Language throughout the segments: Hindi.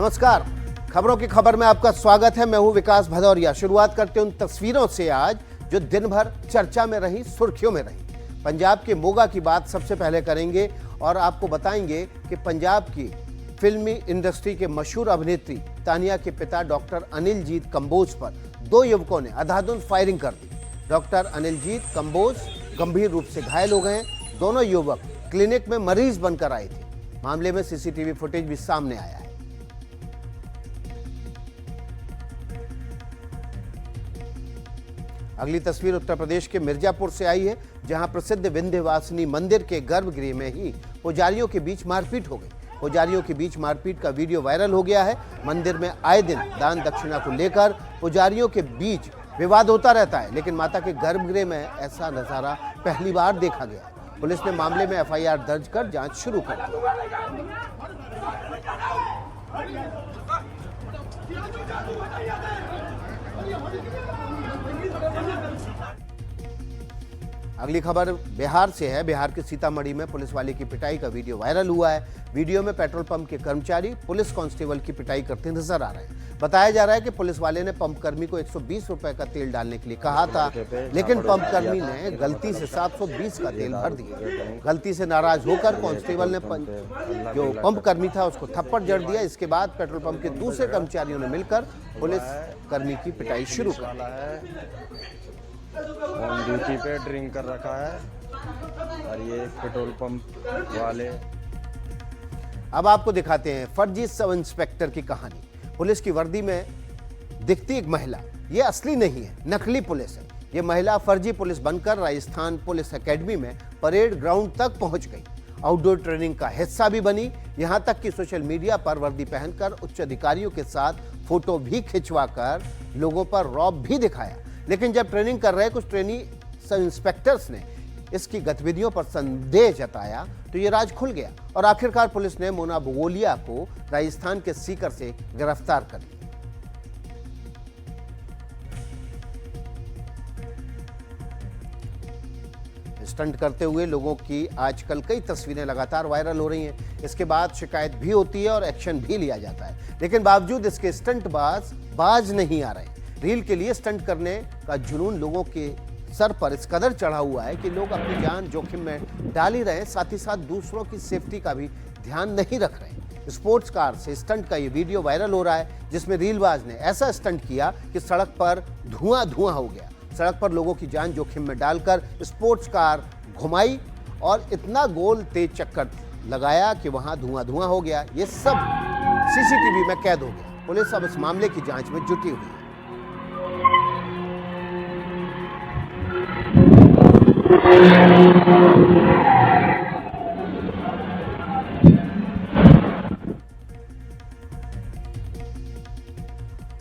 नमस्कार, खबरों की खबर में आपका स्वागत है। मैं हूं विकास भदौरिया। शुरुआत करते हैं उन तस्वीरों से आज जो दिन भर चर्चा में रही, सुर्खियों में रही। पंजाब के मोगा की बात सबसे पहले करेंगे और आपको बताएंगे कि पंजाब की फिल्मी इंडस्ट्री के मशहूर अभिनेत्री तानिया के पिता डॉक्टर अनिलजीत कंबोज पर दो युवकों ने अंधाधुंध फायरिंग कर दी। डॉक्टर अनिलजीत कंबोज गंभीर रूप से घायल हो गए। दोनों युवक क्लिनिक में मरीज बनकर आए थे। मामले में सीसीटीवी फुटेज भी सामने आया है। अगली तस्वीर उत्तर प्रदेश के मिर्जापुर से आई है, जहां प्रसिद्ध विंध्यवासिनी मंदिर के गर्भगृह में ही पुजारियों के बीच मारपीट हो गई। पुजारियों के बीच मारपीट का वीडियो वायरल हो गया है। मंदिर में आए दिन दान दक्षिणा को लेकर पुजारियों के बीच विवाद होता रहता है, लेकिन माता के गर्भगृह में ऐसा नजारा पहली बार देखा गया है। पुलिस ने मामले में एफआईआर दर्ज कर जांच शुरू कर दी। अगली खबर बिहार से है। बिहार के सीतामढ़ी में पुलिस वाले की पिटाई का वीडियो वायरल हुआ है। वीडियो में पेट्रोल पंप के कर्मचारी पुलिस कांस्टेबल की पिटाई करते नजर आ रहे हैं। बताया जा रहा है कि पुलिस वाले ने पंप कर्मी को 120 रुपए का तेल डालने के लिए कहा था, लेकिन पंप कर्मी ने गलती से 720 का तेल भर दिया। गलती से नाराज होकर कांस्टेबल ने जो पंप कर्मी था उसको थप्पड़ जड़ दिया। इसके बाद पेट्रोल पंप के दूसरे कर्मचारियों ने मिलकर पुलिस कर्मी की पिटाई शुरू कर दी। ऑन ड्यूटी पे ड्रिंक कर रखा है और ये पेट्रोल पंप वाले। अब आपको दिखाते हैं फर्जी सब इंस्पेक्टर की कहानी। पुलिस की वर्दी में दिखती एक महिला, ये असली नहीं है, नकली पुलिस है। ये महिला फर्जी पुलिस बनकर राजस्थान पुलिस एकेडमी में परेड ग्राउंड तक पहुंच गई। आउटडोर ट्रेनिंग का हिस्सा भी बनी। यहां तक कि सोशल मीडिया पर वर्दी पहनकर उच्च अधिकारियों के साथ फोटो भी खिंचवाकर लोगों पर रौब भी दिखाया। लेकिन जब ट्रेनिंग कर रहे कुछ ट्रेनी सब इंस्पेक्टर्स ने इसकी गतिविधियों पर संदेह जताया तो ये राज खुल गया और आखिरकार पुलिस ने मोना बगोलिया को राजस्थान के सीकर से गिरफ्तार कर लिया। स्टंट करते हुए लोगों की आजकल कई तस्वीरें लगातार वायरल हो रही हैं। इसके बाद शिकायत भी होती है और एक्शन भी लिया जाता है, लेकिन बावजूद इसके स्टंट बाज नहीं आ रहे। रील के लिए स्टंट करने का जुनून लोगों के सर पर इस कदर चढ़ा हुआ है कि लोग अपनी जान जोखिम में डाल ही रहे हैं, साथ ही साथ दूसरों की सेफ्टी का भी ध्यान नहीं रख रहे। स्पोर्ट्स कार से स्टंट का ये वीडियो वायरल हो रहा है, जिसमें रीलबाज ने ऐसा स्टंट किया कि सड़क पर धुआं हो गया। सड़क पर लोगों की जान जोखिम में डालकर स्पोर्ट्स कार घुमाई और इतना गोल तेज चक्कर लगाया कि वहां धुआं हो गया। ये सब सीसीटीवी में कैद हो गया। पुलिस अब इस मामले की जांच में जुटी हुई है।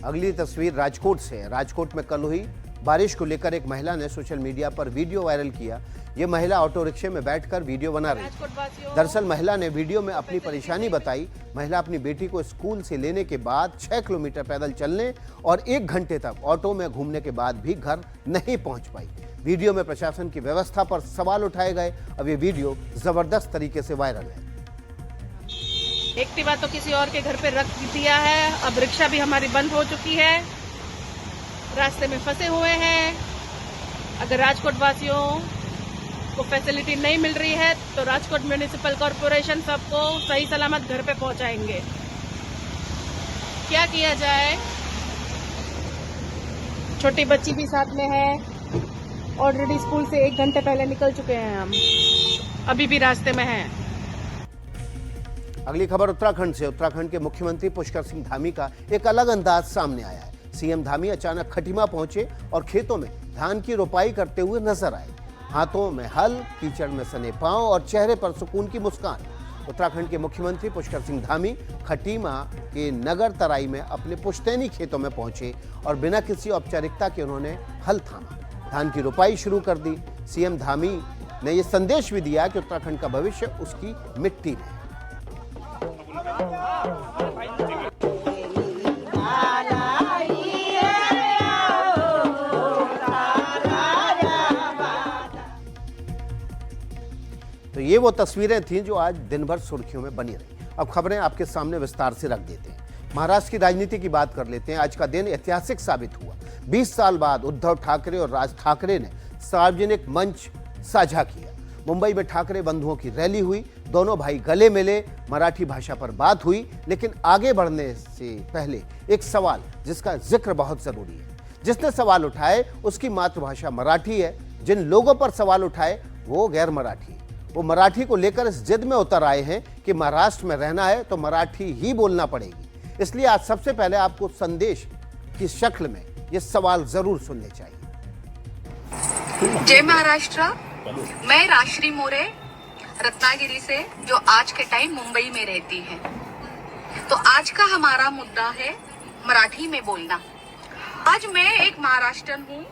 अगली तस्वीर राजकोट से है। राजकोट में कल हुई बारिश को लेकर एक महिला ने सोशल मीडिया पर वीडियो वायरल किया। ये महिला ऑटो रिक्शे में बैठकर वीडियो बना रही थी। दरअसल महिला ने वीडियो में अपनी परेशानी बताई। महिला अपनी बेटी को स्कूल से लेने के बाद 6 किलोमीटर पैदल चलने और 1 घंटे तक ऑटो में घूमने के बाद भी घर नहीं पहुंच पाई। वीडियो में प्रशासन की व्यवस्था पर सवाल उठाए गए। अब ये वीडियो जबरदस्त तरीके से वायरल है। एक्टिवा तो किसी और के घर पे रख दिया है। अब रिक्शा भी हमारी बंद हो चुकी है, रास्ते में फंसे हुए हैं। अगर राजकोट वासियों को फैसिलिटी नहीं मिल रही है तो राजकोट म्युनिसिपल कॉरपोरेशन सबको सही सलामत घर पे पहुंचाएंगे। क्या किया जाए? छोटी बच्ची भी साथ में है। ऑलरेडी स्कूल से 1 घंटे पहले निकल चुके हैं हम, अभी भी रास्ते में हैं। अगली खबर उत्तराखंड से। उत्तराखंड के मुख्यमंत्री पुष्कर सिंह धामी का एक अलग अंदाज सामने आया है। सीएम धामी अचानक खटीमा पहुंचे और खेतों में धान की रोपाई करते हुए नजर आए। हाथों में हल, कीचड़ में सने पांव और चेहरे पर सुकून की मुस्कान। उत्तराखंड के मुख्यमंत्री पुष्कर सिंह धामी खटीमा के नगर तराई में अपने पुश्तैनी खेतों में पहुंचे और बिना किसी औपचारिकता के उन्होंने हल थामा, धान की रोपाई शुरू कर दी। सीएम धामी ने यह संदेश भी दिया कि उत्तराखंड का भविष्य उसकी मिट्टी में है। तो ये वो तस्वीरें थीं जो आज दिन भर सुर्खियों में बनी रही। अब खबरें आपके सामने विस्तार से रख देते हैं। महाराष्ट्र की राजनीति की बात कर लेते हैं। आज का दिन ऐतिहासिक साबित हुआ। 20 साल बाद उद्धव ठाकरे और राज ठाकरे ने सार्वजनिक मंच साझा किया। मुंबई में ठाकरे बंधुओं की रैली हुई, दोनों भाई गले मिले, मराठी भाषा पर बात हुई। लेकिन आगे बढ़ने से पहले एक सवाल जिसका जिक्र बहुत जरूरी है। जिसने सवाल उठाए उसकी मातृभाषा मराठी है, जिन लोगों पर सवाल उठाए वो गैर मराठी है। वो मराठी को लेकर इस जिद में उतर आए हैं कि महाराष्ट्र में रहना है तो मराठी ही बोलना पड़ेगी। इसलिए आज सबसे पहले आपको संदेश की शक्ल में ये सवाल जरूर सुनने चाहिए। जय महाराष्ट्र। मैं राश्री मोरे रत्नागिरी से, जो आज के टाइम मुंबई में रहती है। तो आज का हमारा मुद्दा है मराठी में बोलना। आज मैं एक महाराष्ट्रन हूँ,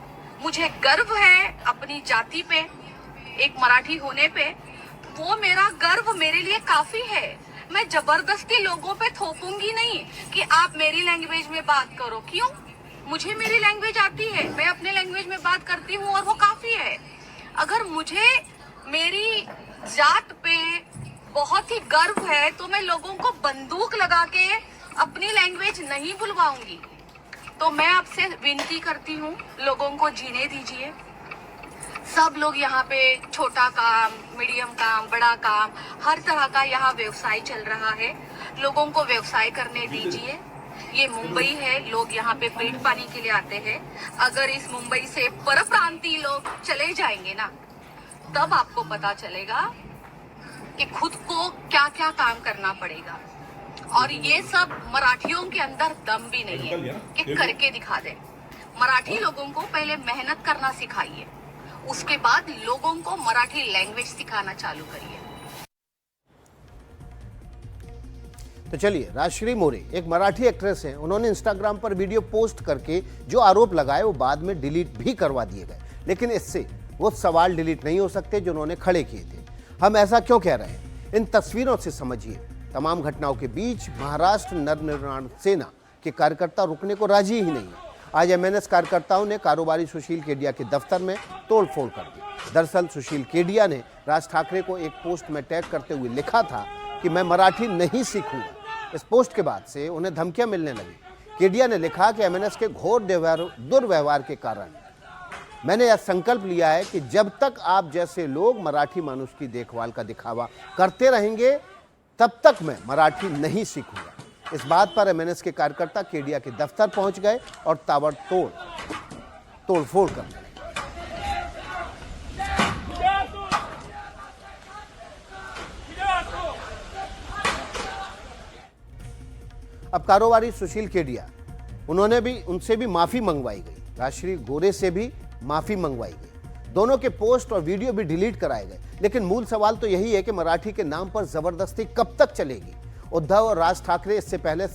मुझे गर्व है अपनी जाति पे, एक मराठी होने पे। वो मेरा गर्व मेरे लिए काफी है। मैं जबरदस्ती लोगों पे थोपूंगी नहीं कि आप मेरी लैंग्वेज में बात करो। क्यों? मुझे मेरी लैंग्वेज आती है, मैं अपने लैंग्वेज में बात करती हूँ और वो काफी है। अगर मुझे मेरी जात पे बहुत ही गर्व है तो मैं लोगों को बंदूक लगा के अपनी लैंग्वेज नहीं बुलवाऊंगी। तो मैं आपसे विनती करती हूँ, लोगों को जीने दीजिए। सब लोग यहाँ पे छोटा काम, मीडियम काम, बड़ा काम, हर तरह का यहाँ व्यवसाय चल रहा है। लोगों को व्यवसाय करने दीजिए। ये मुंबई है, लोग यहाँ पे पेट पानी के लिए आते हैं। अगर इस मुंबई से परप्रांतीय लोग चले जाएंगे ना, तब आपको पता चलेगा कि खुद को क्या क्या काम करना पड़ेगा। और ये सब मराठियों के अंदर दम भी नहीं है कि करके दिखा दे। मराठी लोगों को पहले मेहनत करना सिखाइए, उसके बाद लोगों को मराठी लैंग्वेज सिखाना चालू करिए। तो चलिए, राजश्री मोरे एक मराठी एक्ट्रेस हैं। उन्होंने इंस्टाग्राम पर वीडियो पोस्ट करके जो आरोप लगाए वो बाद में डिलीट भी करवा दिए गए। लेकिन इससे वो सवाल डिलीट नहीं हो सकते जो उन्होंने खड़े किए थे। हम ऐसा क्यों कह रहे हैं, इन तस्वीरों से समझिए। तमाम घटनाओं के बीच महाराष्ट्र नवनिर्माण सेना के कार्यकर्ता रुकने को राजी ही नहीं है। आज एमएनएस कार्यकर्ताओं ने कारोबारी सुशील केडिया के दफ्तर में तोड़फोड़ कर दी। दरअसल सुशील केडिया ने राज ठाकरे को एक पोस्ट में टैग करते हुए लिखा था कि मैं मराठी नहीं सीखूंगा। इस पोस्ट के बाद से उन्हें धमकियां मिलने लगी। केडिया ने लिखा कि एमएनएस के घोर दुर्व्यवहार के कारण मैंने यह संकल्प लिया है कि जब तक आप जैसे लोग मराठी मनुष्य की देखभाल का दिखावा करते रहेंगे तब तक मैं मराठी नहीं सीखूंगा। इस बात पर एमएनएस के कार्यकर्ता केडिया के दफ्तर पहुंच गए और ताबड़तोड़ तोड़फोड़ करने लगे। अब कारोबारी सुशील केडिया, उनसे भी माफी मंगवाई गई। राजश्री गोरे से भी माफी मंगवाई गई। दोनों के पोस्ट और वीडियो भी डिलीट कराए गए। लेकिन मूल सवाल तो यही है कि मराठी के नाम पर जबरदस्ती कब तक चलेगी। उद्धव और राज ठाकरे इससे पहले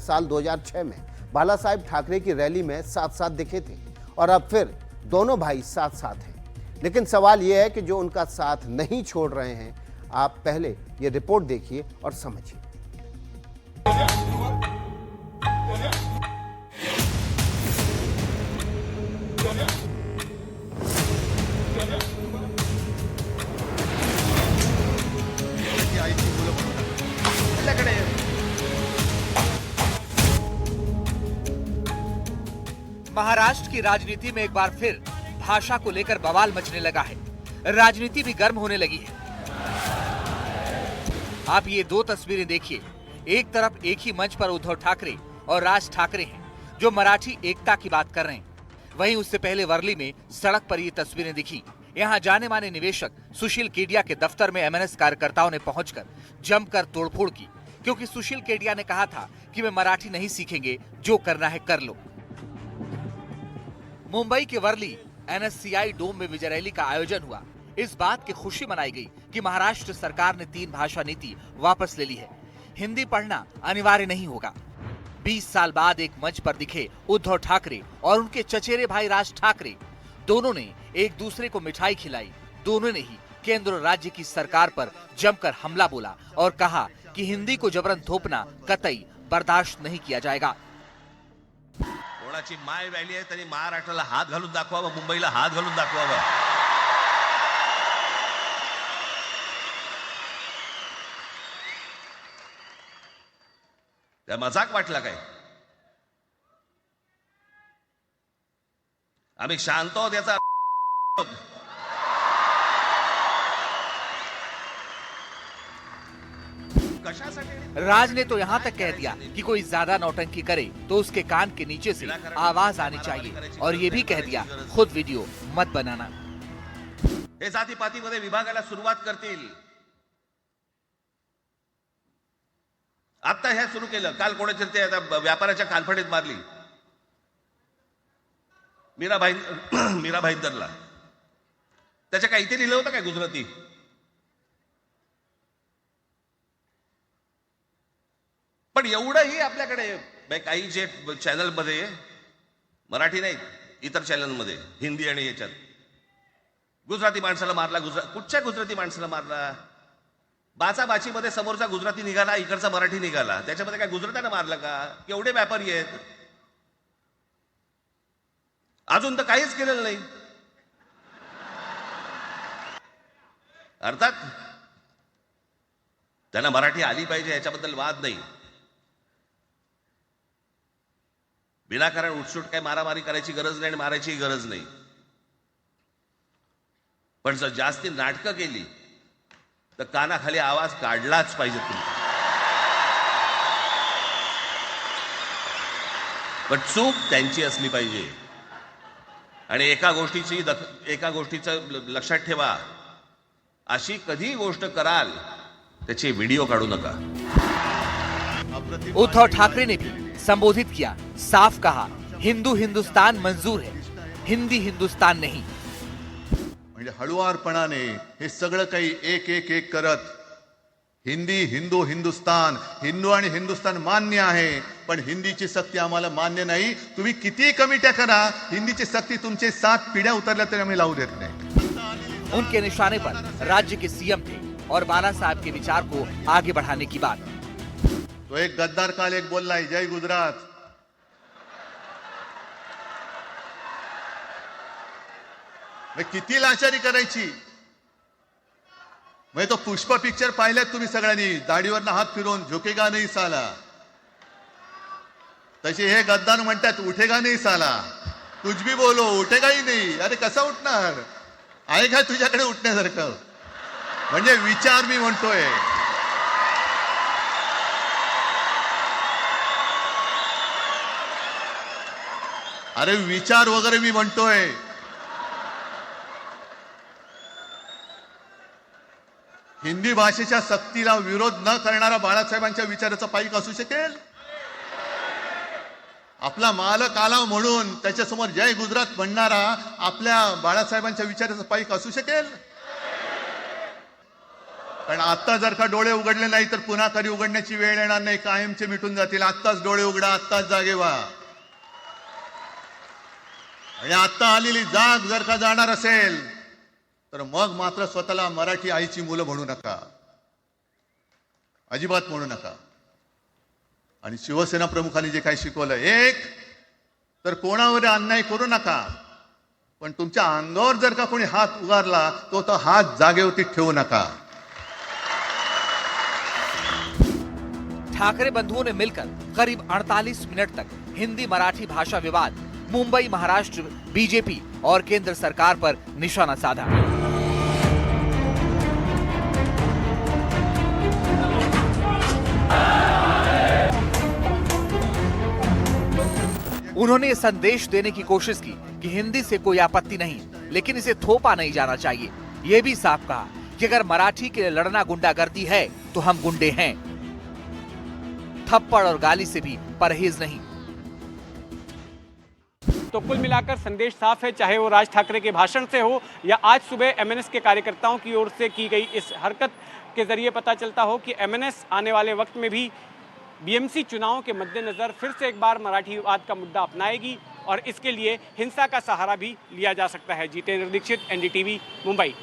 साल 2006 में बाला साहेब ठाकरे की रैली में साथ साथ दिखे थे और अब फिर दोनों भाई साथ साथ हैं। लेकिन सवाल यह है कि जो उनका साथ नहीं छोड़ रहे हैं, आप पहले ये रिपोर्ट देखिए और समझिए। महाराष्ट्र की राजनीति में एक बार फिर भाषा को लेकर बवाल मचने लगा है। राजनीति भी गर्म होने लगी है। आप ये दो तस्वीरें देखिए। एक तरफ एक ही मंच पर उद्धव ठाकरे और राज ठाकरे हैं जो मराठी एकता की बात कर रहे हैं। वहीं उससे पहले वर्ली में सड़क पर ये तस्वीरें दिखी। यहाँ जाने माने निवेशक सुशील केडिया के दफ्तर में एमएनएस कार्यकर्ताओं ने पहुंचकर जमकर तोड़फोड़ की, क्योंकि सुशील केडिया ने कहा था कि वे मराठी नहीं सीखेंगे, जो करना है कर लो। मुंबई के वर्ली एनएससीआई डोम में विजय रैली का आयोजन हुआ। इस बात की खुशी मनाई गई कि महाराष्ट्र सरकार ने 3 भाषा नीति वापस ले ली है। हिंदी पढ़ना अनिवार्य नहीं होगा। 20 साल बाद एक मंच पर दिखे उद्धव ठाकरे और उनके चचेरे भाई राज ठाकरे। दोनों ने एक दूसरे को मिठाई खिलाई। दोनों ने ही केंद्र और राज्य की सरकार पर जमकर हमला बोला और कहा कि हिंदी को जबरन थोपना कतई बर्दाश्त नहीं किया जाएगा। कोणाची माय व्हॅली आहे त्यांनी महाराष्ट्राला हात घालून दाखवावा, मुंबईला हात घालून दाखवावा। त्या मजाक वाटला काय? आम्ही शांत आहोत याचा कशासाठी? राज ने तो यहाँ तक कह दिया कि कोई ज्यादा नौटंकी करे तो उसके कान के नीचे से आवाज आनी चाहिए और ये भी कह दिया खुद वीडियो मत बनाना। हे जातीपातीमध्ये विभागाला सुरुवात करतील। आता हे सुरू केलं, काल कोणाच्या ते व्यापाऱ्याच्या कानफडीत मारली मीरा भाईंदरला। त्याच्या काही ते लिहिलं होतं काय गुजराती? पण एवढंही आपल्याकडे काही जे चॅनल मध्ये, मराठी नाही इतर चॅनल मध्ये, हिंदी आणि याच्यात गुजराती माणसाला मारला। कुठच्या गुजराती माणसाला मारला? बाचाबाची मध्ये समोरचा गुजराती निघाला, इकडचा मराठी निघाला, त्याच्यामध्ये काय गुजरात्यानं मारलं का? केवढे व्यापारी आहेत, अजून तर काहीच केलेलं नाही। अर्थात त्यांना मराठी आली पाहिजे याच्याबद्दल वाद नाही, विनाकारण उठसूट काय मारामारी करायची गरज नाही आणि मारायची गरज नाही। पण जर जास्ती नाटकं केली तर कानाखाली आवाज काढलाच पाहिजे तुम्ही। पण चूक त्यांची असली पाहिजे। आणि एका गोष्टीचं लक्षात ठेवा, अशी कधी गोष्ट कराल त्याचे व्हिडिओ काढू नका। उद्धव ठाकरे ने भी संबोधित किया, साफ कहा हिंदू हिंदुस्तान मंजूर है, हिंदी हिंदुस्तान नहीं। म्हणजे हळुवारपणाने हे सगळं काही एक एक एक करत हिंदी हिंदू हिंदुस्तान, हिंदू आणि हिंदुस्तान मान्य आहे, पण हिंदीची सक्ती आम्हाला मान्य नाही। तुम्ही किती कमिट्या करा, हिंदीची सक्ती तुमचे 7 पिढ्या उतरल्या तरी आम्ही लावू देत नाही। उनके निशाने पर राज्य के सीएम थे और बाला साहब के विचार को आगे बढ़ाने की बात। तो एक गद्दार काल एक बोललाय, जय गुजरात। किती लाचारी करायची? म्हणजे तो पुष्प पिक्चर पाहिल्यात तुम्ही सगळ्यांनी, दाढीवरनं हात फिरवून झुकेगा नाही साला, तसे हे गद्दार म्हणतात उठेगा नाही साला, कुछ भी बोलो उठेगाही नाही। अरे कसा उठणार? आहे का तुझ्याकडे उठण्यासारखं? म्हणजे विचार मी म्हणतोय, अरे विचार वगैरे मी म्हणतोय। हिंदी भाषेच्या सक्तीला विरोध न करणारा बाळासाहेबांच्या विचाराचा पाईक असू शकेल? आपला मालक आला म्हणून त्याच्यासमोर जय गुजरात म्हणणारा आपल्या बाळासाहेबांच्या विचाराचा पाईक असू शकेल? पण आता जर का डोळे उघडले नाही तर पुन्हा कधी उघडण्याची वेळ येणार नाही, कायमचे मिटून जातील। आत्ताच डोळे उघडा, आत्ताच जागे व्हा। आणि आता आलेली जाग जर का जाणार असेल तर मग मात्र स्वतःला मराठी आईची मुलं म्हणू नका, अजिबात म्हणू नका। आणि शिवसेना प्रमुखांनी जे काही शिकवलं, एक तर कोणावर अन्याय करू नका, पण तुमच्या अंगावर जर का कोणी हात उगारला तो हात जागेवरती ठेवू नका। ठाकरे बंधुओं ने मिलकर करीब 48 मिनट तक हिंदी मराठी भाषा विवाद, मुंबई महाराष्ट्र बीजेपी और केंद्र सरकार पर निशाना साधा। उन्होंने ये संदेश देने की कोशिश की कि हिंदी से कोई आपत्ति नहीं, लेकिन इसे थोपा नहीं जाना चाहिए। ये भी साफ कहा कि अगर मराठी के लिए लड़ना गुंडागर्दी है तो हम गुंडे हैं, थप्पड़ और गाली से भी परहेज नहीं। तो कुल मिलाकर संदेश साफ है, चाहे वो राज ठाकरे के भाषण से हो या आज सुबह एमएनएस के कार्यकर्ताओं की ओर से की गई इस हरकत के जरिए पता चलता हो कि एमएनएस आने वाले वक्त में भी बीएमसी चुनावों के मद्देनजर फिर से एक बार मराठी विवाद का मुद्दा अपनाएगी और इसके लिए हिंसा का सहारा भी लिया जा सकता है। जितेंद्र दीक्षित, एनडीटीवी, मुंबई।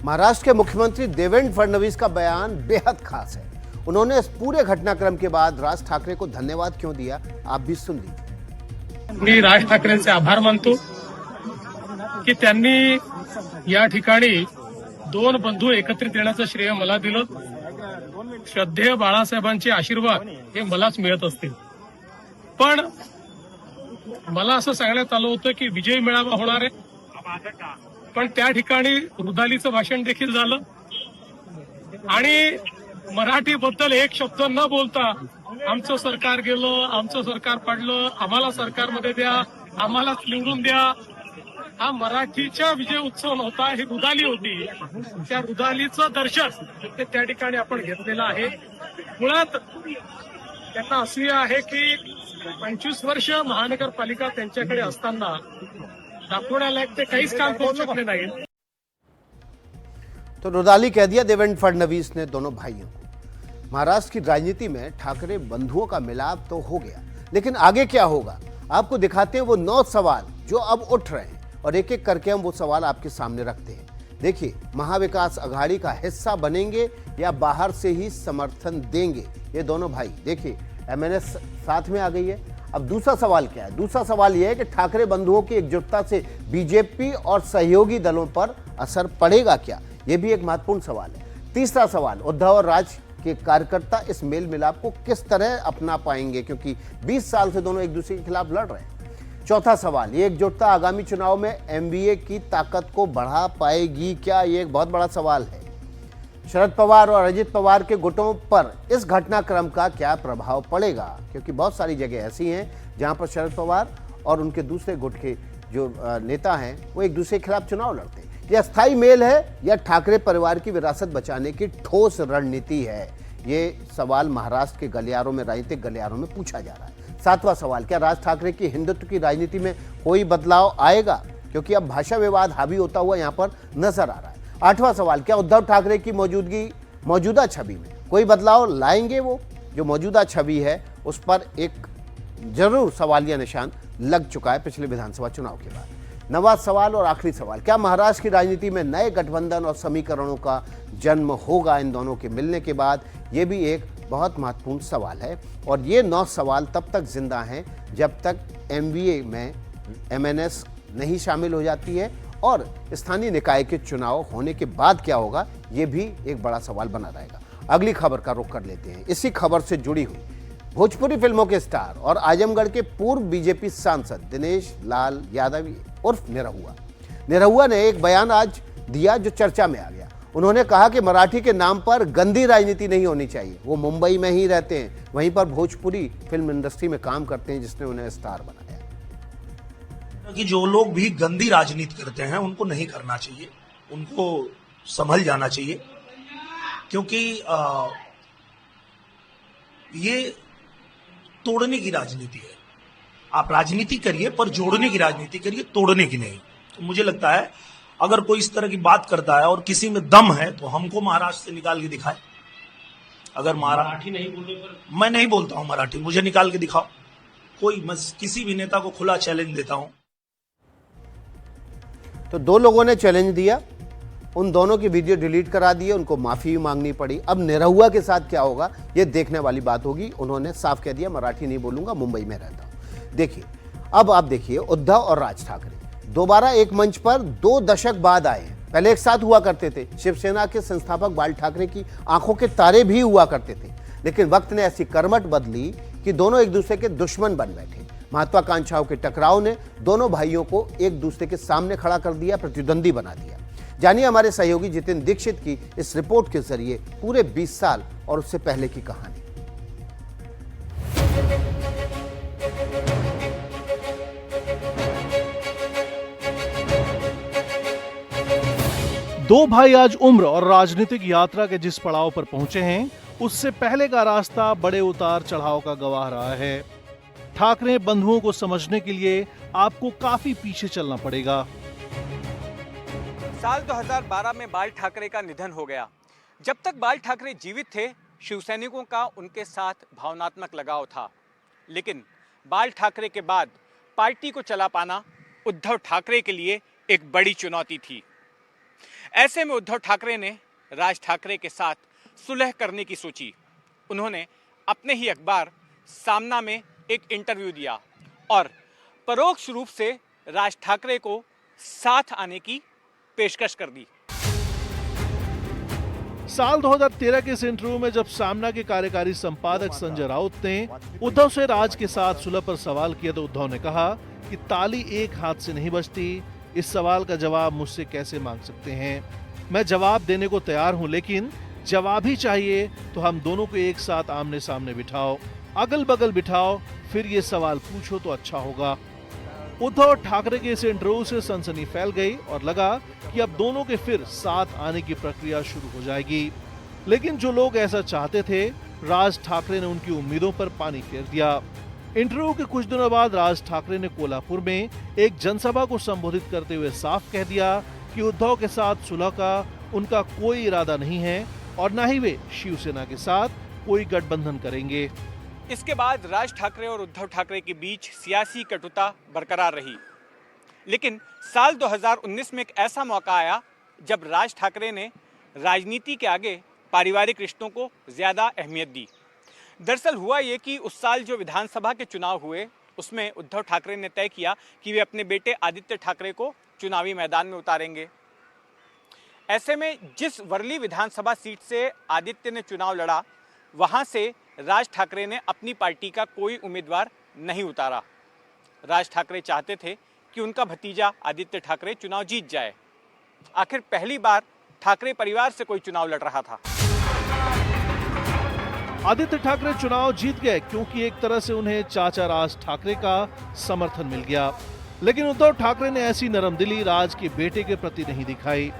महाराष्ट्र के मुख्यमंत्री देवेंद्र फडणवीस का बयान बेहद खास है। उन्होंने इस पूरे घटनाक्रम के बाद राज ठाकरे को धन्यवाद क्यों दिया, आप भी सुन लीजिए। मी राज ठाकरेंचे आभार मानतो की त्यांनी या ठिकाणी दोन बंधू एकत्रित येण्याचं श्रेय मला दिलं श्रद्धेय बाळासाहेबांचे आशीर्वाद हे मलाच मिळत असतील. पण मला असं सांगण्यात आलं होतं की विजय मेळावा होणार आहे, पण त्या ठिकाणी रुदालीचं भाषण देखील झालं आणि मराठीबद्दल एक शब्द न बोलता आमचं सरकार गेलं, आमचं सरकार पडलं, आम्हाला सरकारमध्ये द्या, आम्हालाच निवडून द्या. हा मराठीचा विजय उत्सव नव्हता, ही रुदाली होती. त्या रुदालीचं दर्शन ते त्या ठिकाणी आपण घेतलेलं आहे. मुळात त्यांना असूया आहे की 25 वर्ष महानगरपालिका त्यांच्याकडे असताना दाखवण्यालायक ते काहीच काम करू शकले नाही. तो रुदाली कह दिया देवेंद्र फडणवीस ने दोनों भाइयों को। महाराष्ट्र की राजनीति में ठाकरे बंधुओं का मिलाप तो हो गया, लेकिन आगे क्या होगा आपको दिखाते हैं वो 9 सवाल जो अब उठ रहे हैं और एक एक करके हम वो सवाल आपके सामने रखते हैं. देखिए, महाविकास अघाड़ी का हिस्सा बनेंगे या बाहर से ही समर्थन देंगे ये दोनों भाई. देखिए, एमएनएस साथ में आ गई है. अब दूसरा सवाल क्या है? दूसरा सवाल यह है कि ठाकरे बंधुओं की एकजुटता से बीजेपी और सहयोगी दलों पर असर पड़ेगा क्या? यह भी एक महत्वपूर्ण सवाल है. तीसरा सवाल, उद्धव और राज के कार्यकर्ता इस मेल मिलाप को किस तरह अपना पाएंगे, क्योंकि 20 साल से दोनों एक दूसरे के खिलाफ लड़ रहे हैं. चौथा सवाल, ये एकजुटता आगामी चुनाव में एमवीए की ताकत को बढ़ा पाएगी क्या? ये एक बहुत बड़ा सवाल है. शरद पवार और अजित पवार के गुटों पर इस घटनाक्रम का क्या प्रभाव पड़ेगा, क्योंकि बहुत सारी जगह ऐसी हैं जहां पर शरद पवार और उनके दूसरे गुट के जो नेता हैं वो एक दूसरे के खिलाफ चुनाव लड़ते हैं. यह अस्थायी मेल है या ठाकरे परिवार की विरासत बचाने की ठोस रणनीति है? ये सवाल महाराष्ट्र के गलियारों में, राजनीतिक गलियारों में पूछा जा रहा है. सातवां सवाल, क्या राज ठाकरे की हिंदुत्व की राजनीति में कोई बदलाव आएगा, क्योंकि अब भाषा विवाद हावी होता हुआ यहां पर नजर आ रहा है. आठवां सवाल, क्या उद्धव ठाकरे की मौजूदा छवि में कोई बदलाव लाएंगे? वो जो मौजूदा छवि है उस पर एक जरूर सवालिया निशान लग चुका है पिछले विधानसभा चुनाव के बाद. नवा सवाल और आखिरी सवाल, क्या महाराष्ट्र की राजनीति में नए गठबंधन और समीकरणों का जन्म होगा इन दोनों के मिलने के बाद? ये भी एक बहुत महत्वपूर्ण सवाल है. और ये 9 सवाल तब तक जिंदा हैं जब तक एमवीए में एमएनएस नहीं शामिल हो जाती है, और स्थानीय निकाय के चुनाव होने के बाद क्या होगा ये भी एक बड़ा सवाल बना रहेगा. अगली खबर का रुख कर लेते हैं. इसी खबर से जुड़ी हुई भोजपुरी फिल्मों के स्टार और आजमगढ़ के पूर्व बीजेपी सांसद दिनेश लाल यादव उर्फ निरहुआ ने एक बयान आज दिया जो चर्चा में आ गया. उन्होंने कहा कि मराठी के नाम पर गंदी राजनीति नहीं होनी चाहिए. वो मुंबई में ही रहते हैं, वहीं पर भोजपुरी फिल्म इंडस्ट्री में काम करते हैं जिसने उन्हें स्टार बनाया. कि जो लोग भी गंदी राजनीति करते हैं उनको नहीं करना चाहिए, उनको संभल जाना चाहिए, क्योंकि ये तोड़ने की राजनीति है. आप राजनीति करिए पर जोड़ने की राजनीति करिए, तोड़ने की नहीं. तो मुझे लगता है अगर कोई इस तरह की बात करता है और किसी में दम है तो हमको महाराष्ट्र से निकाल के दिखाए. अगर मराठी नहीं बोलने पर, मैं नहीं बोलता हूं मराठी, मुझे निकाल के दिखाओ कोई. मैं किसी भी नेता को खुला चैलेंज देता हूं. तो 2 लोगों ने चैलेंज दिया, उन दोनों की वीडियो डिलीट करा दी, उनको माफी मांगनी पड़ी. अब निरहुआ के साथ क्या होगा ये देखने वाली बात होगी. उन्होंने साफ कह दिया मराठी नहीं बोलूंगा, मुंबई में रहता हूं. देखिए, अब आप देखिए, उद्धव और राज ठाकरे दोबारा एक मंच पर 2 दशक बाद आए हैं. पहले एक साथ हुआ करते थे. शिवसेना के संस्थापक बाल ठाकरे की आंखों के तारे भी हुआ करते थे, लेकिन वक्त ने ऐसी करवट बदली कि दोनों एक दूसरे के दुश्मन बन बैठे. महत्वाकांक्षाओं के टकराव ने दोनों भाइयों को एक दूसरे के सामने खड़ा कर दिया, प्रतिद्वंदी बना दिया. जानिए हमारे सहयोगी जितेंद्र दीक्षित की इस रिपोर्ट के जरिए पूरे 20 साल और उससे पहले की कहानी. दो भाई आज उम्र और राजनीतिक यात्रा के जिस पड़ाव पर पहुंचे हैं, उससे पहले का रास्ता बड़े उतार चढ़ाव का गवाह रहा है. ठाकरे बंधुओं को समझने के लिए आपको काफी पीछे चलना पड़ेगा. साल 2012 में बाल ठाकरे का निधन हो गया. जब तक बाल ठाकरे जीवित थे, शिवसैनिकों का उनके साथ भावनात्मक लगाव था. लेकिन बाल ठाकरे के बाद पार्टी को चला पाना उद्धव ठाकरे के लिए एक बड़ी चुनौती थी. ऐसे में उद्धव ठाकरे ने राज ठाकरे के साथ सुलह करने की सोची. उन्होंने अपने ही अखबार सामना में एक इंटरव्यू दिया और परोक्ष रूप से राज ठाकरे को साथ आने की पेशकश कर दी. साल 2013 के इस इंटरव्यू में जब सामना के कार्यकारी संपादक संजय राउत ने उद्धव से राज के साथ सुलह पर सवाल किया तो उद्धव ने कहा कि ताली एक हाथ से नहीं बजती। इस सवाल का जवाब मुझसे कैसे मांग सकते हैं? मैं जवाब देने को तैयार हूं, लेकिन जवाब ही चाहिए तो हम दोनों को एक साथ आमने सामने बिठाओ, अगल बगल बिठाओ, फिर ये सवाल पूछो तो अच्छा होगा। उद्धव ठाकरे के इस इंटरव्यू से सनसनी फैल गई और लगा कि अब दोनों के फिर साथ आने की प्रक्रिया शुरू हो जाएगी। लेकिन जो लोग ऐसा चाहते थे, राज ठाकरे ने उनकी उम्मीदों पर पानी फेर दिया। इंटरव्यू के कुछ दिनों बाद राज ठाकरे ने कोल्हापुर में एक जनसभा को संबोधित करते हुए साफ कह दिया कि उद्धव के साथ सुलह का उनका कोई इरादा नहीं है और न ही वे शिवसेना के साथ कोई गठबंधन करेंगे। इसके बाद राज ठाकरे और उद्धव ठाकरे के बीच सियासी कटुता बरकरार रही। लेकिन साल 2019 में एक ऐसा मौका आया जब राज ठाकरे ने राजनीति के आगे पारिवारिक रिश्तों को ज्यादा अहमियत दी। दरअसल हुआ ये कि उस साल जो विधानसभा के चुनाव हुए उसमें उद्धव ठाकरे ने तय किया कि वे अपने बेटे आदित्य ठाकरे को चुनावी मैदान में उतारेंगे। ऐसे में जिस वर्ली विधानसभा सीट से आदित्य ने चुनाव लड़ा, वहां से राज ठाकरे ने अपनी पार्टी का कोई उम्मीदवार नहीं उतारा। राज ठाकरे चाहते थे कि उनका भतीजा आदित्य ठाकरे चुनाव जीत जाए। आखिर पहली बार ठाकरे परिवार से कोई चुनाव लड़ रहा था। आदित्य ठाकरे चुनाव जीत गए क्योंकि एक तरह से उन्हें चाचा राज ठाकरे का समर्थन मिल गया। लेकिन उद्धव ठाकरे ने ऐसी नरमदिली राज के बेटे के प्रति नहीं दिखाई।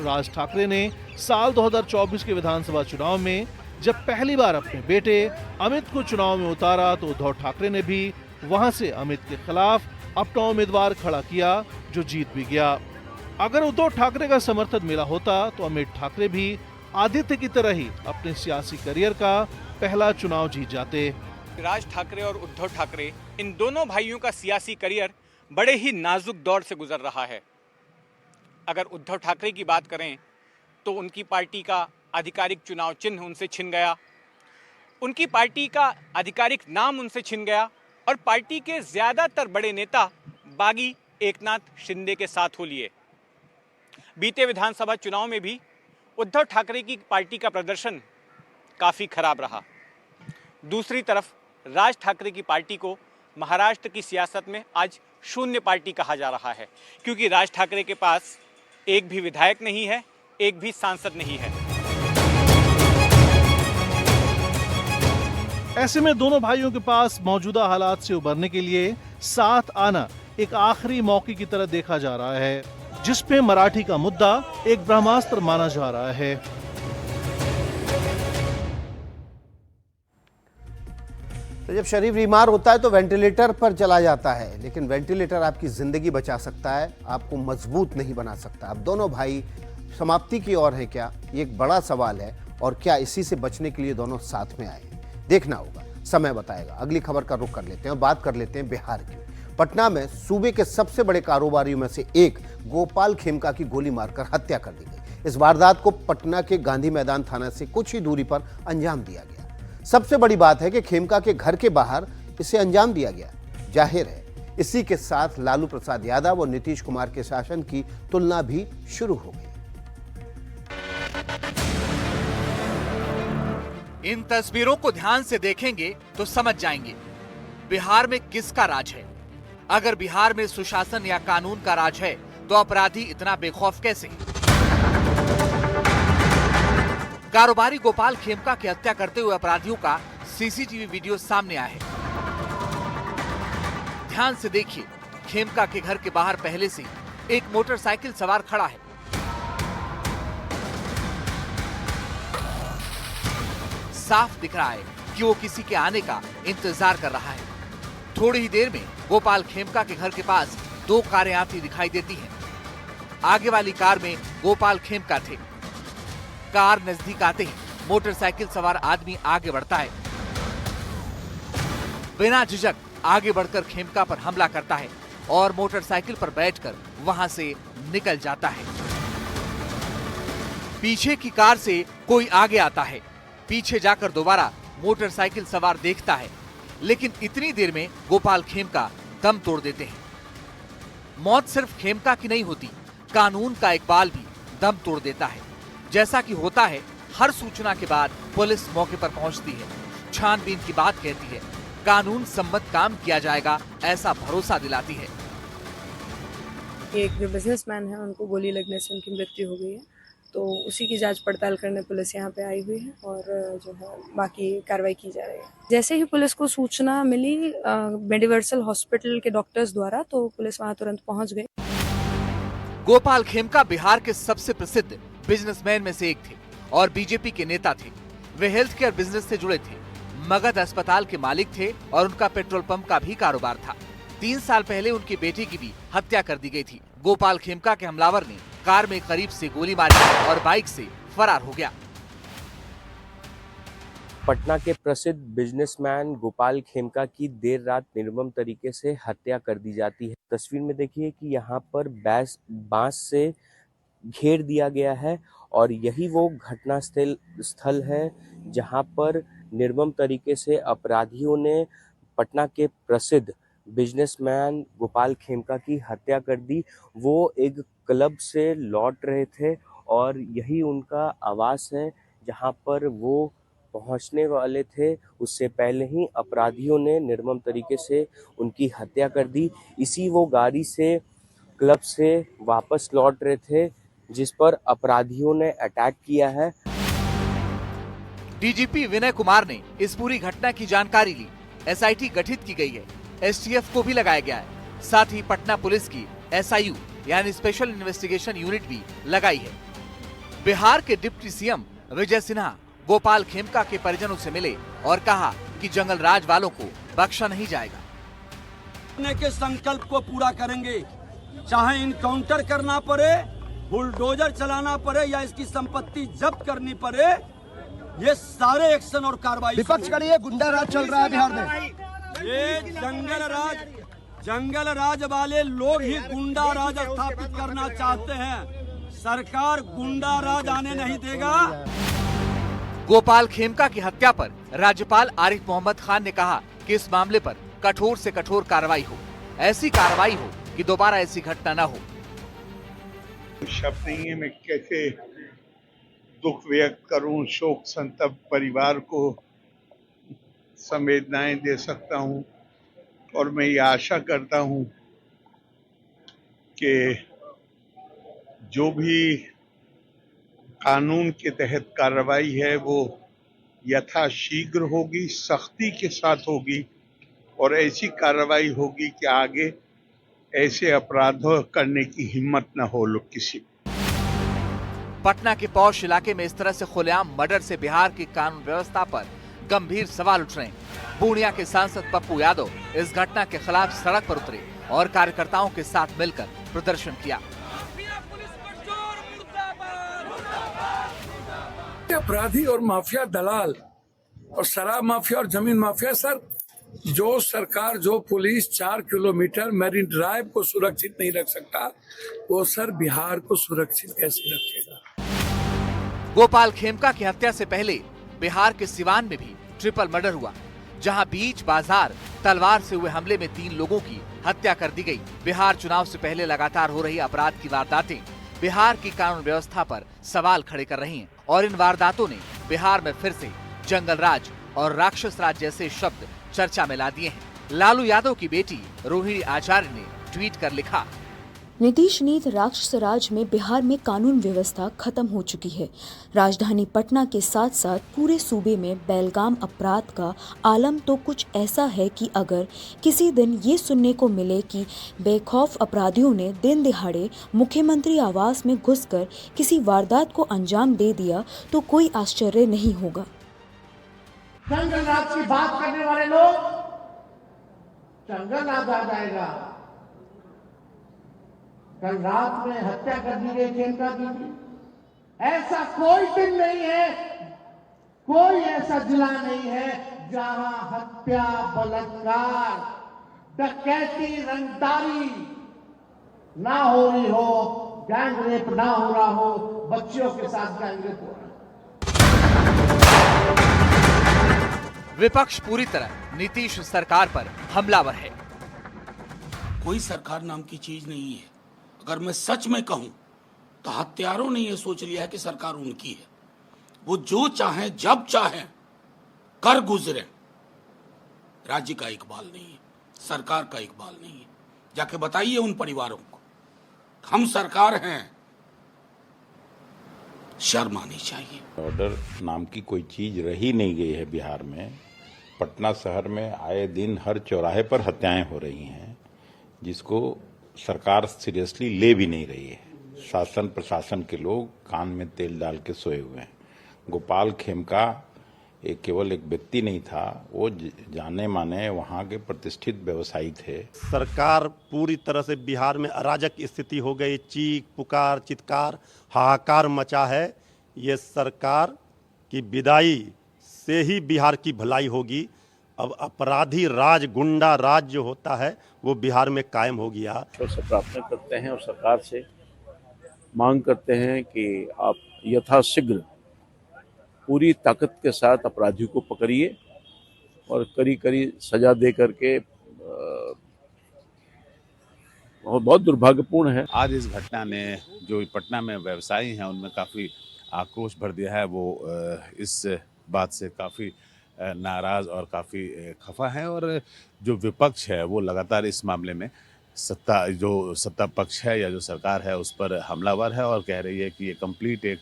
राज ठाकरे ने साल 2024 के विधानसभा चुनाव में जब पहली बार अपने बेटे अमित को चुनाव में उतारा तो उद्धव ठाकरे ने भी वहां से अमित के खिलाफ अपना उम्मीदवार खड़ा किया जो जीत भी गया। अगर उद्धव ठाकरे का समर्थन मिला होता तो अमित ठाकरे भी आदित्य की तरह ही अपने सियासी करियर का पहला चुनाव जीत जाते। राज ठाकरे और उद्धव ठाकरे, इन दोनों भाइयों का सियासी करियर बड़े ही नाजुक दौर से गुजर रहा है। अगर उद्धव ठाकरे की बात करें तो उनकी पार्टी का आधिकारिक चुनाव चिन्ह उनसे छिन गया, उनकी पार्टी का आधिकारिक नाम उनसे छिन गया और पार्टी के ज्यादातर बड़े नेता बागी एकनाथ शिंदे के साथ हो लिए। बीते विधानसभा चुनाव में भी उद्धव ठाकरे की पार्टी का प्रदर्शन काफी खराब रहा। दूसरी तरफ राज ठाकरे की पार्टी को महाराष्ट्र की सियासत में आज शून्य पार्टी कहा जा रहा है, क्योंकि राज ठाकरे के पास एक भी विधायक नहीं है, एक भी सांसद नहीं है। ऐसे में दोनों भाइयों के पास मौजूदा हालात से उबरने के लिए साथ आना एक आखिरी मौके की तरह देखा जा रहा है, जिसपे मराठी का मुद्दा एक ब्रह्मास्त्र माना जा रहा है। तो जब शरीफ बीमार होता है तो वेंटिलेटर पर चला जाता है, लेकिन वेंटिलेटर आपकी जिंदगी बचा सकता है, आपको मजबूत नहीं बना सकता। अब दोनों भाई समाप्ति की ओर हैं क्या, ये एक बड़ा सवाल है। और क्या इसी से बचने के लिए दोनों साथ में आए, देखना होगा, समय बताएगा। अगली खबर का रुख कर लेते हैं और बात कर लेते हैं बिहार की। पटना में सूबे के सबसे बड़े कारोबारियों में से एक गोपाल खेमका की गोली मारकर हत्या कर दी गई। इस वारदात को पटना के गांधी मैदान थाना से कुछ ही दूरी पर अंजाम दिया गया। सबसे बड़ी बात है कि खेमका के घर के बाहर इसे अंजाम दिया गया। जाहिर है इसी के साथ लालू प्रसाद यादव और नीतीश कुमार के शासन की तुलना भी शुरू हो गई। इन तस्वीरों को ध्यान से देखेंगे तो समझ जाएंगे बिहार में किसका राज है। अगर बिहार में सुशासन या कानून का राज है तो अपराधी इतना बेखौफ कैसे? कारोबारी गोपाल खेमका की हत्या करते हुए अपराधियों का सीसीटीवी वीडियो सामने आया है। ध्यान से देखिए, खेमका के घर के बाहर पहले से एक मोटरसाइकिल सवार खड़ा है। साफ दिख रहा है कि वो किसी के आने का इंतजार कर रहा है। थोड़ी ही देर में गोपाल खेमका के घर के पास दो कारें आती दिखाई देती हैं। आगे वाली कार में गोपाल खेमका थे। कार नजदीक आते ही मोटरसाइकिल सवार आदमी आगे बढ़ता है। बिना झिझक आगे बढ़कर खेमका पर हमला करता है और मोटरसाइकिल पर बैठकर वहां से निकल जाता है। पीछे की कार से कोई आगे आता है। पीछे जाकर दोबारा मोटरसाइकिल सवार देखता है, लेकिन इतनी देर में गोपाल खेमका दम तोड़ देते हैं। मौत सिर्फ खेमका की नहीं होती, कानून का इकबाल भी दम तोड़ देता है। जैसा कि होता है हर सूचना के बाद पुलिस मौके पर पहुंचती है, छानबीन की बात कहती है, कानून सम्मत काम किया जाएगा ऐसा भरोसा दिलाती है। एक जो बिजनेसमैन है उनको गोली लगने से उनकी मृत्यु हो गई है, तो उसी की जांच पड़ताल करने पुलिस यहाँ पे आई हुई है और जो है बाकी कार्रवाई की जा रही है। जैसे ही पुलिस को सूचना मिली मेडिवर्सल हॉस्पिटल के डॉक्टर्स द्वारा, तो पुलिस वहाँ तुरंत पहुँच गई। गोपाल खेमका बिहार के सबसे प्रसिद्ध बिजनेसमैन में से एक थे और बीजेपी के नेता थे। वे हेल्थ केयर बिजनेस से जुड़े थे, मगध अस्पताल के मालिक थे और उनका पेट्रोल पंप का भी कारोबार था। 3 साल पहले उनकी बेटी की भी हत्या कर दी गई थी। गोपाल खेमका के हमलावर ने कार में करीब से गोली मारी और बाइक से फरार हो गया। पटना के प्रसिद्ध बिजनेसमैन गोपाल खेमका की देर रात निर्मम तरीके से हत्या कर दी जाती है। तस्वीर में देखिए कि यहाँ पर बांस से घेर दिया गया है और यही वो घटना स्थल है जहाँ पर निर्मम तरीके से अपराधियों ने पटना के प्रसिद्ध बिजनेसमैन गोपाल खेमका की हत्या कर दी। वो एक क्लब से लौट रहे थे और यही उनका आवास है जहां पर वो पहुंचने वाले थे। उससे पहले ही अपराधियों ने निर्मम तरीके से उनकी हत्या कर दी। इसी वो गाड़ी से क्लब से वापस लौट रहे थे जिस पर अपराधियों ने अटैक किया है। डीजीपी विनय कुमार ने इस पूरी घटना की जानकारी ली। एसआईटी गठित की गई है, एसटीएफ को भी लगाया गया है। साथ ही पटना पुलिस की एसआईयू यानी स्पेशल इन्वेस्टिगेशन यूनिट भी लगाई है। बिहार के डिप्टी सीएम विजय सिन्हा गोपाल खेमका के परिजनों से मिले और कहा कि जंगल राज वालों को बख्शा नहीं जाएगा। के संकल्प को पूरा करेंगे, चाहे इनकाउंटर करना पड़े, बुलडोजर चलाना पड़े या इसकी संपत्ति जब्त करनी पड़े, ये सारे एक्शन और कार्रवाई। विपक्ष का ये गुंडा राज चल रहा है बिहार में। ये जंगल राज वाले लोग ही गुंडा राज स्थापित करना चाहते हैं। सरकार गुंडा राज आने नहीं देगा। गोपाल खेमका की हत्या पर राज्यपाल आरिफ मोहम्मद खान ने कहा कि इस मामले पर कठोर से कठोर कार्रवाई हो, ऐसी कार्रवाई हो कि दोबारा ऐसी घटना न हो। शब्द नहीं है मैं कैसे दुख व्यक्त करूं, शोक संतप्त परिवार को संवेदनाएं दे सकता हूं और मैं ये आशा करता हूं कि जो भी कानून के तहत कार्रवाई है वो यथाशीघ्र होगी, सख्ती के साथ होगी और ऐसी कार्रवाई होगी कि आगे ऐसे अपराध करने की हिम्मत न हो लोग किसी। पटना के पौष इलाके में इस तरह से खुलेआम मर्डर से बिहार की कानून व्यवस्था पर गंभीर सवाल उठ रहे हैं। पूर्णिया के सांसद पप्पू यादव इस घटना के खिलाफ सड़क पर उतरे और कार्यकर्ताओं के साथ मिलकर प्रदर्शन किया। अपराधी और माफिया दलाल और शराब माफिया और जमीन माफिया, सर जो सरकार जो पुलिस 4 किलोमीटर मैरीन ड्राइव को सुरक्षित नहीं रख सकता, वो सर बिहार को सुरक्षित कैसे रखेगा। गोपाल खेमका की हत्या से पहले बिहार के सिवान में भी ट्रिपल मर्डर हुआ, जहां बीच बाजार तलवार से हुए हमले में 3 लोगों की हत्या कर दी गई। बिहार चुनाव से पहले लगातार हो रही अपराध की वारदातें बिहार की कानून व्यवस्था पर सवाल खड़े कर रही हैं और इन वारदातों ने बिहार में फिर से जंगल राज और राक्षस राज जैसे शब्द चर्चा में ला दिए हैं। लालू यादव की बेटी रोहिणी आचार्य ने ट्वीट कर लिखा, नीतीश नीत राक्षस राज में बिहार में कानून व्यवस्था खत्म हो चुकी है। राजधानी पटना के साथ साथ पूरे सूबे में बेलगाम अपराध का आलम तो कुछ ऐसा है कि अगर किसी दिन ये सुनने को मिले कि बेखौफ अपराधियों ने दिन दिहाड़े मुख्यमंत्री आवास में घुसकर किसी वारदात को अंजाम दे दिया तो कोई आश्चर्य नहीं होगा। जंगल राज की बात करने वाले लोग जंगल राज आ जाएगा। कल रात में हत्या कर दी गई खेमका की। ऐसा कोई दिन नहीं है, कोई ऐसा जिला नहीं है जहां हत्या, बलात्कार, डकैती, रंगदारी ना हो रही हो, गैंग रेप ना हो रहा हो, बच्चियों के साथ गैंग रेप हो रहा है। विपक्ष पूरी तरह नीतीश सरकार पर हमलावर है। कोई सरकार नाम की चीज नहीं है। अगर मैं सच में कहूं तो हत्यारों ने यह सोच लिया है कि सरकार उनकी है। वो जो चाहे जब चाहे कर गुजरे। राज्य का इकबाल नहीं है, सरकार का इकबाल नहीं है। जाके बताइए उन परिवारों को, हम सरकार हैं, शर्म आनी चाहिए। ऑर्डर नाम की कोई चीज रही नहीं गई है बिहार में। पटना शहर में आए दिन हर चौराहे पर हत्याएं हो रही हैं, जिसको सरकार सीरियसली ले भी नहीं रही है। शासन प्रशासन के लोग कान में तेल डाल के सोए हुए हैं। गोपाल खेमका एक केवल एक व्यक्ति नहीं था, वो जाने माने वहाँ के प्रतिष्ठित व्यवसायी थे। सरकार पूरी तरह से बिहार में अराजक स्थिति हो गई। चीख पुकार चित्कार हाहाकार मचा है। ये सरकार की विदाई से ही बिहार की भलाई होगी। अब अपराधी राज, गुंडा राज जो होता है वो बिहार में कायम हो गया। से प्रार्थना करते हैं और सरकार से मांग करते हैं कि आप यथाशीघ्र पूरी ताकत के साथ अपराधियों को पकड़िए और कड़ी कड़ी सजा दे करके। बहुत दुर्भाग्यपूर्ण है। आज इस घटना ने जो पटना में व्यवसायी हैं उनमें काफ़ी आक्रोश भर दिया है। वो इस बात से काफ़ी नाराज़ और काफ़ी खफा है और जो विपक्ष है वो लगातार इस मामले में सत्ता पक्ष है या जो सरकार है उस पर हमलावर है और कह रही है कि ये कंप्लीट एक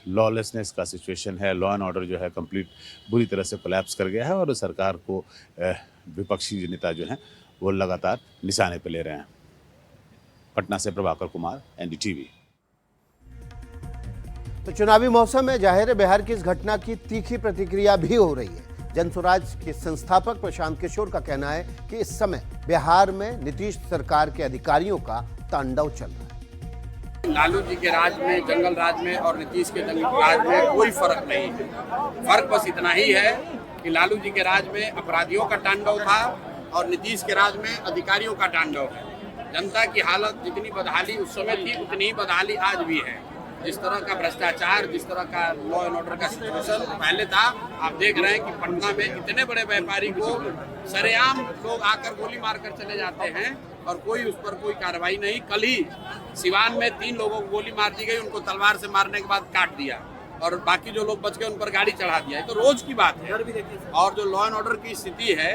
लॉलेसनेस का सिचुएशन है। लॉ एंड ऑर्डर जो है कंप्लीट बुरी तरह से कोलैप्स कर गया है और सरकार को विपक्षी नेता जो हैं वो लगातार निशाने पर ले रहे हैं। पटना से प्रभाकर कुमार, एनडीटीवी। तो चुनावी मौसम में जाहिर है बिहार की इस घटना की तीखी प्रतिक्रिया भी हो रही है। जनसुराज के संस्थापक प्रशांत किशोर का कहना है कि इस समय बिहार में नीतीश सरकार के अधिकारियों का तांडव चल रहा है। लालू जी के राज में, जंगल राज में और नीतीश के जंगल राज में कोई फर्क नहीं है। फर्क बस इतना ही है कि लालू जी के राज में अपराधियों का तांडव था और नीतीश के राज में अधिकारियों का तांडव है। जनता की हालत जितनी बदहाली उस समय थी उतनी ही बदहाली आज भी है। जिस तरह का भ्रष्टाचार, जिस तरह का लॉ एंड ऑर्डर का सिचुएशन पहले था, आप देख रहे हैं कि पटना में इतने बड़े व्यापारी को सरेआम लोग आकर गोली मारकर चले जाते हैं और कोई उस पर कोई कार्रवाई नहीं। कल ही सिवान में 3 लोगों को गोली मार दी गई, उनको तलवार से मारने के बाद काट दिया और बाकी जो लोग बच गए उन पर गाड़ी चढ़ा दिया। ये तो रोज की बात है। और जो लॉ एंड ऑर्डर की स्थिति है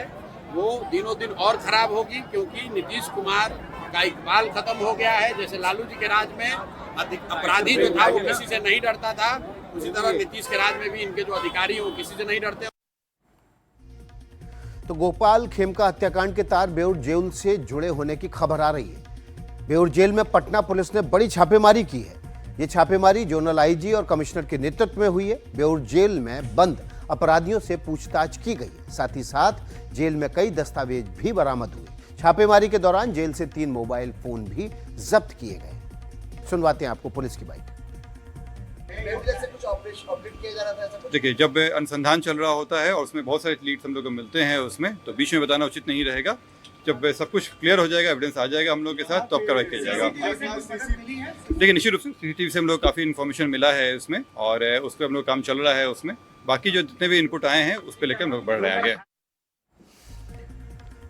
वो दिनों दिन और खराब होगी, क्योंकि नीतीश कुमार का इकबाल खत्म हो गया है। जैसे लालू जी के राज में अपराधी जो था वो किसी से नहीं डरता था, उसी तरह नीतीश के राज में भी इनके जो अधिकारी हैं वो किसी से नहीं डरते। तो गोपाल खेमका हत्याकांड के तार बेउर जेल से जुड़े होने की खबर आ रही है। बेउर जेल में पटना पुलिस ने बड़ी छापेमारी की है। ये छापेमारी जोनल आईजी और कमिश्नर के नेतृत्व में हुई है। बेउर जेल में बंद अपराधियों से पूछताछ की गई है। साथ ही साथ जेल में कई दस्तावेज भी बरामद हुए। छापेमारी के दौरान जेल से 3 मोबाइल फोन भी जब्त किए गए। सुनवाते हैं आपको पुलिस की बाइट। देखिए, जब अनुसंधान चल रहा होता है और उसमें बहुत सारे लीड्स हम लोग को मिलते हैं उसमें, तो बीच में बताना उचित नहीं रहेगा। जब सब कुछ क्लियर हो जाएगा, एविडेंस आ जाएगा हम लोग के साथ, तो अब कार्रवाई किया जाएगा। देखिए, निश्चित रूप से सीसीटीवी से हम लोग काफ़ी इन्फॉर्मेशन मिला है उसमें और उस पर हम लोग काम चल रहा है उसमें। बाकी जो जितने भी इनपुट आए हैं उस पर लेकर हम लोग बढ़ रहे हैं आगे।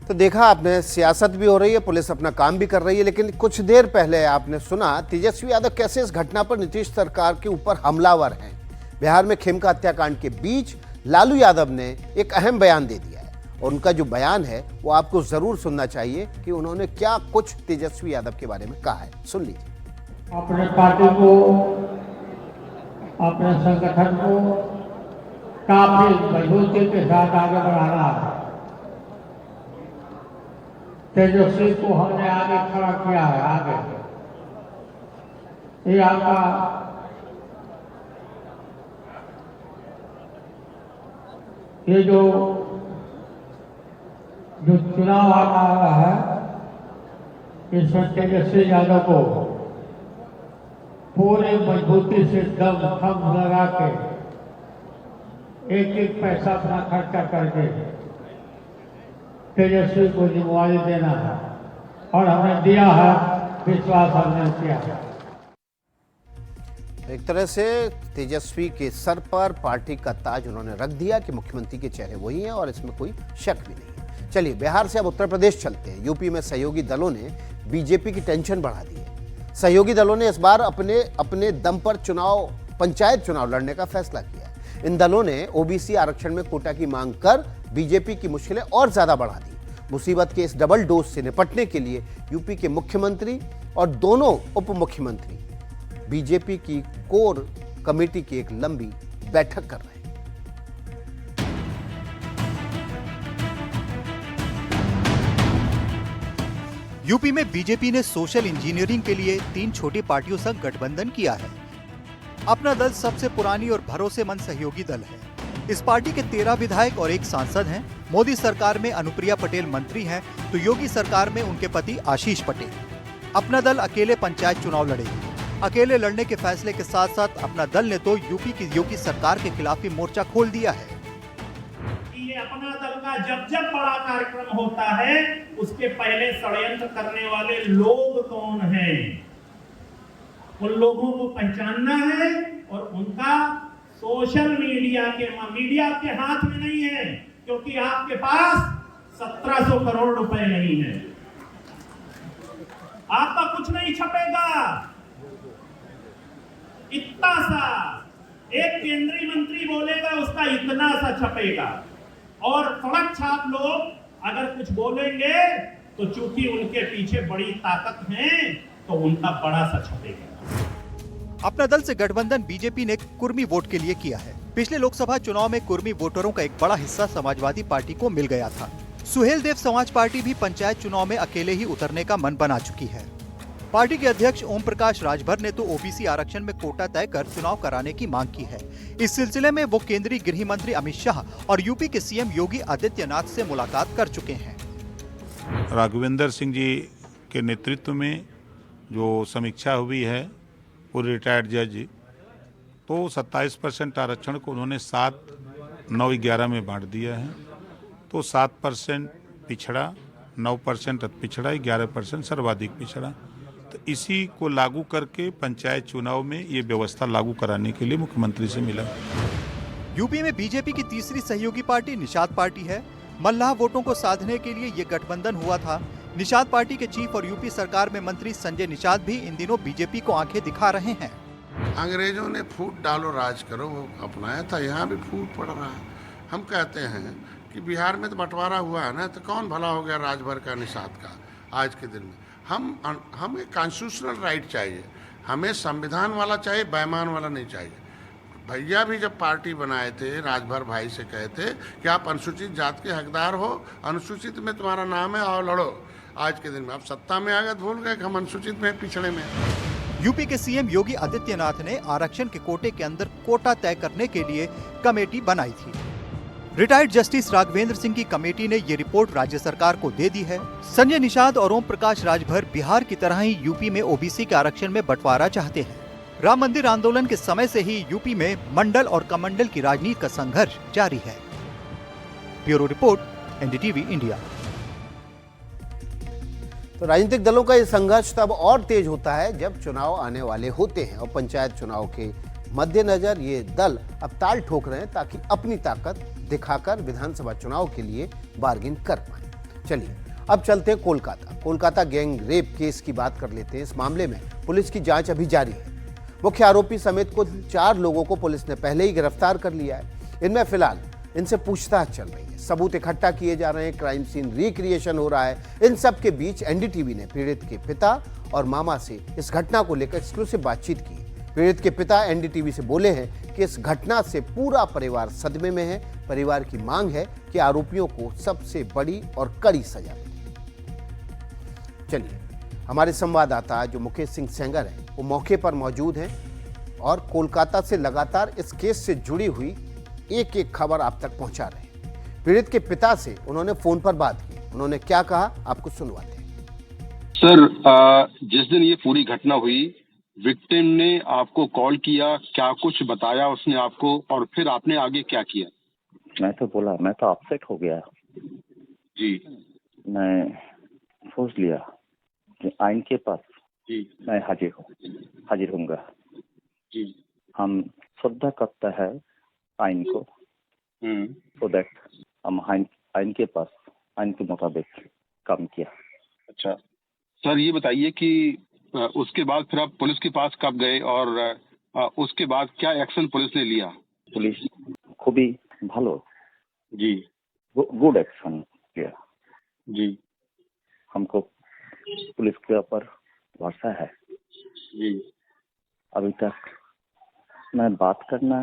तो देखा आपने, सियासत भी हो रही है, पुलिस अपना काम भी कर रही है, लेकिन कुछ देर पहले आपने सुना तेजस्वी यादव कैसे इस घटना पर नीतीश सरकार के ऊपर हमलावर हैं। बिहार में खेमका हत्याकांड के बीच लालू यादव ने एक अहम बयान दे दिया है और उनका जो बयान है वो आपको जरूर सुनना चाहिए कि उन्होंने क्या कुछ तेजस्वी यादव के बारे में कहा है। सुन लीजिए। अपने पार्टी को, अपने संगठन को काफी मजबूती के साथ आगे बढ़ाना है। तेजस्वी को हमने आगे खड़ा किया है। आगे ये आपका ये जो चुनाव आ रहा है, इसमें तेजस्वी यादव को पूरे मजबूती से दम लगा के एक पैसा अपना खर्चा करके तेजस्वी को जिम्मेवारी देना है और हमने दिया है, विश्वास हमने किया है। एक तरह से तेजस्वी के सर पर पार्टी का ताज उन्होंने रख दिया कि मुख्यमंत्री के चेहरे वही हैं और इसमें कोई शक भी नहीं है। चलिए बिहार से अब उत्तर प्रदेश चलते हैं। यूपी में सहयोगी दलों ने बीजेपी की टेंशन बढ़ा दी है। सहयोगी दलों ने इस बार अपने दम पर चुनाव पंचायत चुनाव लड़ने का फैसला किया है। इन दलों ने ओबीसी आरक्षण में कोटा की मांग कर बीजेपी की मुश्किलें और ज्यादा बढ़ा दी। मुसीबत के इस डबल डोज से निपटने के लिए यूपी के मुख्यमंत्री और दोनों उप मुख्यमंत्री बीजेपी की कोर कमेटी की एक लंबी बैठक कर रहे हैं। यूपी में बीजेपी ने सोशल इंजीनियरिंग के लिए 3 छोटी पार्टियों संग गठबंधन किया है। अपना दल सबसे पुरानी और भरोसेमंद सहयोगी दल है। इस पार्टी के 13 विधायक और 1 सांसद हैं। मोदी सरकार में अनुप्रिया पटेल मंत्री हैं, तो योगी सरकार में उनके पति आशीष पटेल। अपना दल अकेले पंचायत चुनाव लड़ेगी। अकेले लड़ने के फैसले के साथ साथ अपना दल ने तो यूपी की योगी सरकार के खिलाफ ही मोर्चा खोल दिया है। ये अपना दल का जब बड़ा कार्यक्रम होता है, उसके पहले षड्यंत्र करने वाले लोग कौन हैं, उन लोगों को पहचानना है और उनका सोशल मीडिया के हाथ में नहीं है, क्योंकि आपके पास 1700 करोड़ रुपए नहीं है। आपका कुछ नहीं छपेगा। इतना सा एक केंद्रीय मंत्री बोलेगा, उसका इतना सा छपेगा। और सड़क छाप लोग अगर कुछ बोलेंगे तो चूंकि उनके पीछे बड़ी ताकत है तो उनका बड़ा सा छपेगा। अपना दल से गठबंधन बीजेपी ने कुर्मी वोट के लिए किया है। पिछले लोकसभा चुनाव में कुर्मी वोटरों का एक बड़ा हिस्सा समाजवादी पार्टी को मिल गया था। सुहेल देव समाज पार्टी भी पंचायत चुनाव में अकेले ही उतरने का मन बना चुकी है। पार्टी के अध्यक्ष ओम प्रकाश राजभर ने तो ओबीसी आरक्षण में कोटा तय कर चुनाव कराने की मांग की है। इस सिलसिले में वो केंद्रीय गृह मंत्री अमित शाह और यूपी के सीएम योगी आदित्यनाथ से मुलाकात कर चुके हैं। राघवेंद्र सिंह जी के नेतृत्व में जो समीक्षा हुई है पूरे रिटायर्ड जज, तो 27% आरक्षण को उन्होंने 7, 9, 11 में बांट दिया है। तो 7% पिछड़ा, 9% अति पिछड़ा, 11% सर्वाधिक पिछड़ा। तो इसी को लागू करके पंचायत चुनाव में ये व्यवस्था लागू कराने के लिए मुख्यमंत्री से मिला। यूपी में बीजेपी की तीसरी सहयोगी पार्टी निषाद पार्टी है। मल्लाह वोटों को साधने के लिए ये गठबंधन हुआ था। निषाद पार्टी के चीफ और यूपी सरकार में मंत्री संजय निषाद भी इन दिनों बीजेपी को आंखें दिखा रहे हैं। अंग्रेजों ने फूट डालो राज करो वो अपनाया था, यहाँ भी फूट पड़ रहा है। हम कहते हैं कि बिहार में तो बंटवारा हुआ है ना, तो कौन भला हो गया राजभर का निषाद का आज के दिन में। हमें कॉन्स्टिट्यूशनल राइट चाहिए, हमें संविधान वाला चाहिए, बैमान वाला नहीं चाहिए। भैया भी जब पार्टी बनाए थे, राजभर भाई से कहे थे कि आप अनुसूचित जात के हकदार हो, अनुसूचित में तुम्हारा नाम है, आओ लड़ो। आज के दिन में आप सत्ता में आ गए, भूल गए कि हम अनुसूचित में पिछड़े में। यूपी के सीएम योगी आदित्यनाथ ने आरक्षण के कोटे के अंदर कोटा तय करने के लिए कमेटी बनाई थी। रिटायर्ड जस्टिस राघवेंद्र सिंह की कमेटी ने ये रिपोर्ट राज्य सरकार को दे दी है। संजय निषाद और ओम प्रकाश राजभर बिहार की तरह ही यूपी में ओबीसी के आरक्षण में बंटवारा चाहते हैं। राम मंदिर आंदोलन के समय से ही यूपी में मंडल और कमंडल की राजनीति का संघर्ष जारी है। Bureau report, NDTV India. तो राजनीतिक दलों का ये संघर्ष तब और तेज होता है जब चुनाव आने वाले होते हैं और पंचायत चुनाव के मद्देनजर ये दल अब ताल ठोक रहे हैं ताकि अपनी ताकत दिखाकर विधानसभा चुनाव के लिए बार्गिन कर पाए। चलिए अब चलते हैं कोलकाता गैंग रेप केस की बात कर लेते हैं। इस मामले में पुलिस की जांच अभी जारी है। मुख्य आरोपी समेत कुल 4 लोगों को पुलिस ने पहले ही गिरफ्तार कर लिया है। इनमें फिलहाल इनसे पूछताछ चल रही है, सबूत इकट्ठा किए जा रहे हैं, क्राइम सीन रिक्रिएशन हो रहा है। इन सब के बीच एनडीटीवी ने पीड़ित के पिता और मामा से इस घटना को लेकर एक्सक्लूसिव बातचीत की। पीड़ित के पिता एनडीटीवी से बोले हैं कि इस घटना से पूरा परिवार सदमे में है। परिवार की मांग है कि आरोपियों को सबसे बड़ी और कड़ी सजा मिले। चलिए हमारे संवाददाता जो मुकेश सिंह सेंगर हैं वो मौके पर मौजूद हैं और कोलकाता से लगातार इस केस से जुड़ी हुई एक एक खबर आप तक पहुंचा रहे हैं। पीड़ित के पिता से उन्होंने फोन पर बात की, उन्होंने क्या कहा आपको सुनवाते हैं। सर, जिस दिन ये पूरी घटना हुई, विक्टिम ने आपको कॉल किया, क्या कुछ बताया उसने आपको, और फिर आपने आगे क्या किया? मैं तो बोला, मैं तो अपसेट हो गया जी। मैं सोच लिया कि आइन के पास जी मैं हाजिर होऊंगा जी। हम श्रद्धा करता है आइन को, so that हम आइन के पास आइन के मुताबिक काम किया। अच्छा सर, ये बताइए कि उसके बाद फिर आप पुलिस के पास कब गए और उसके बाद क्या एक्शन पुलिस ने लिया? पुलिस খুবই ভালো जी गुड एक्शन किया जी हमको पुलिस के ऊपर भरोसा है जी। अभी तक मैं बात करना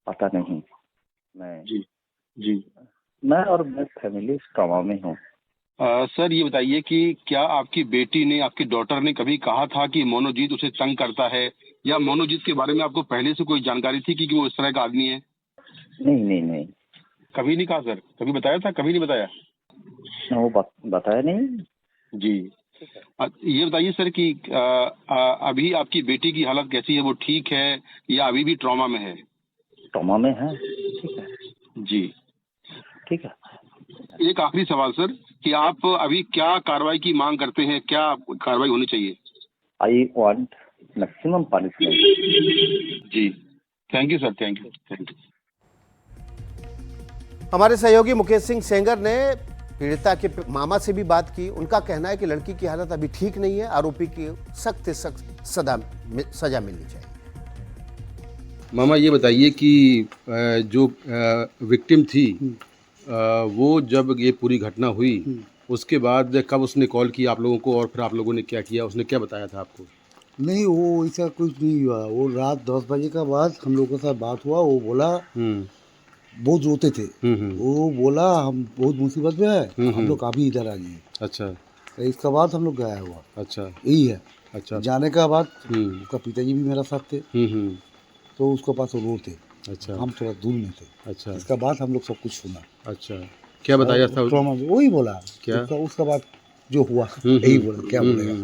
पता नहीं मैं जी जी मैं और मैं फैमिली ट्रॉमा में हूँ। सर ये बताइए कि क्या आपकी बेटी ने, आपकी डॉटर ने कभी कहा था कि मोनोजीत उसे तंग करता है, या मोनोजीत के बारे में आपको पहले से कोई जानकारी थी कि वो इस तरह का आदमी है? नहीं नहीं नहीं कभी नहीं कहा सर? कभी बताया था? कभी नहीं बताया? वो बताया नहीं जी। ये बताइए सर कि अभी आपकी बेटी की हालत कैसी है? वो ठीक है या अभी भी ट्रॉमा में है? ट्रॉमा में है। ठीक है जी ठीक है। एक आखिरी सवाल सर कि आप अभी क्या कार्रवाई की मांग करते हैं? क्या कार्रवाई होनी चाहिए? I want maximum punishment. जी thank you sir, thank you thank you. हमारे सहयोगी मुकेश सिंह सेंगर ने पीड़िता के मामा से भी बात की। उनका कहना है कि लड़की की हालत अभी ठीक नहीं है, आरोपी की सख्त से सख्त सजा मिलनी चाहिए। मामा ये बताइए कि जो विक्टिम थी वो जब ये पूरी घटना हुई उसके बाद कब उसने कॉल किया आप लोगों को और फिर आप लोगों ने क्या किया? उसने क्या बताया था आपको? नहीं वो ऐसा कुछ नहीं हुआ। वो रात 10 बजे का बाद हम लोगों के साथ बात हुआ। वो बोला बहुत रोते थे। वो बोला हम बहुत मुसीबत में है, हम लोग अभी इधर आ गए। अच्छा। तो इसके बाद हम लोग गया हुआ। अच्छा यही है। अच्छा। जाने का बाद उसका पिताजी भी मेरा साथ थे तो उसके पास वो रोते। अच्छा। हम थोड़ा दूर में थे। अच्छा। इसके बाद हम लोग सब कुछ सुना। अच्छा क्या बताया था? ट्रॉमा में वही बोला क्या? उसका बाद जो हुआ यही बोला। क्या बोलेगा?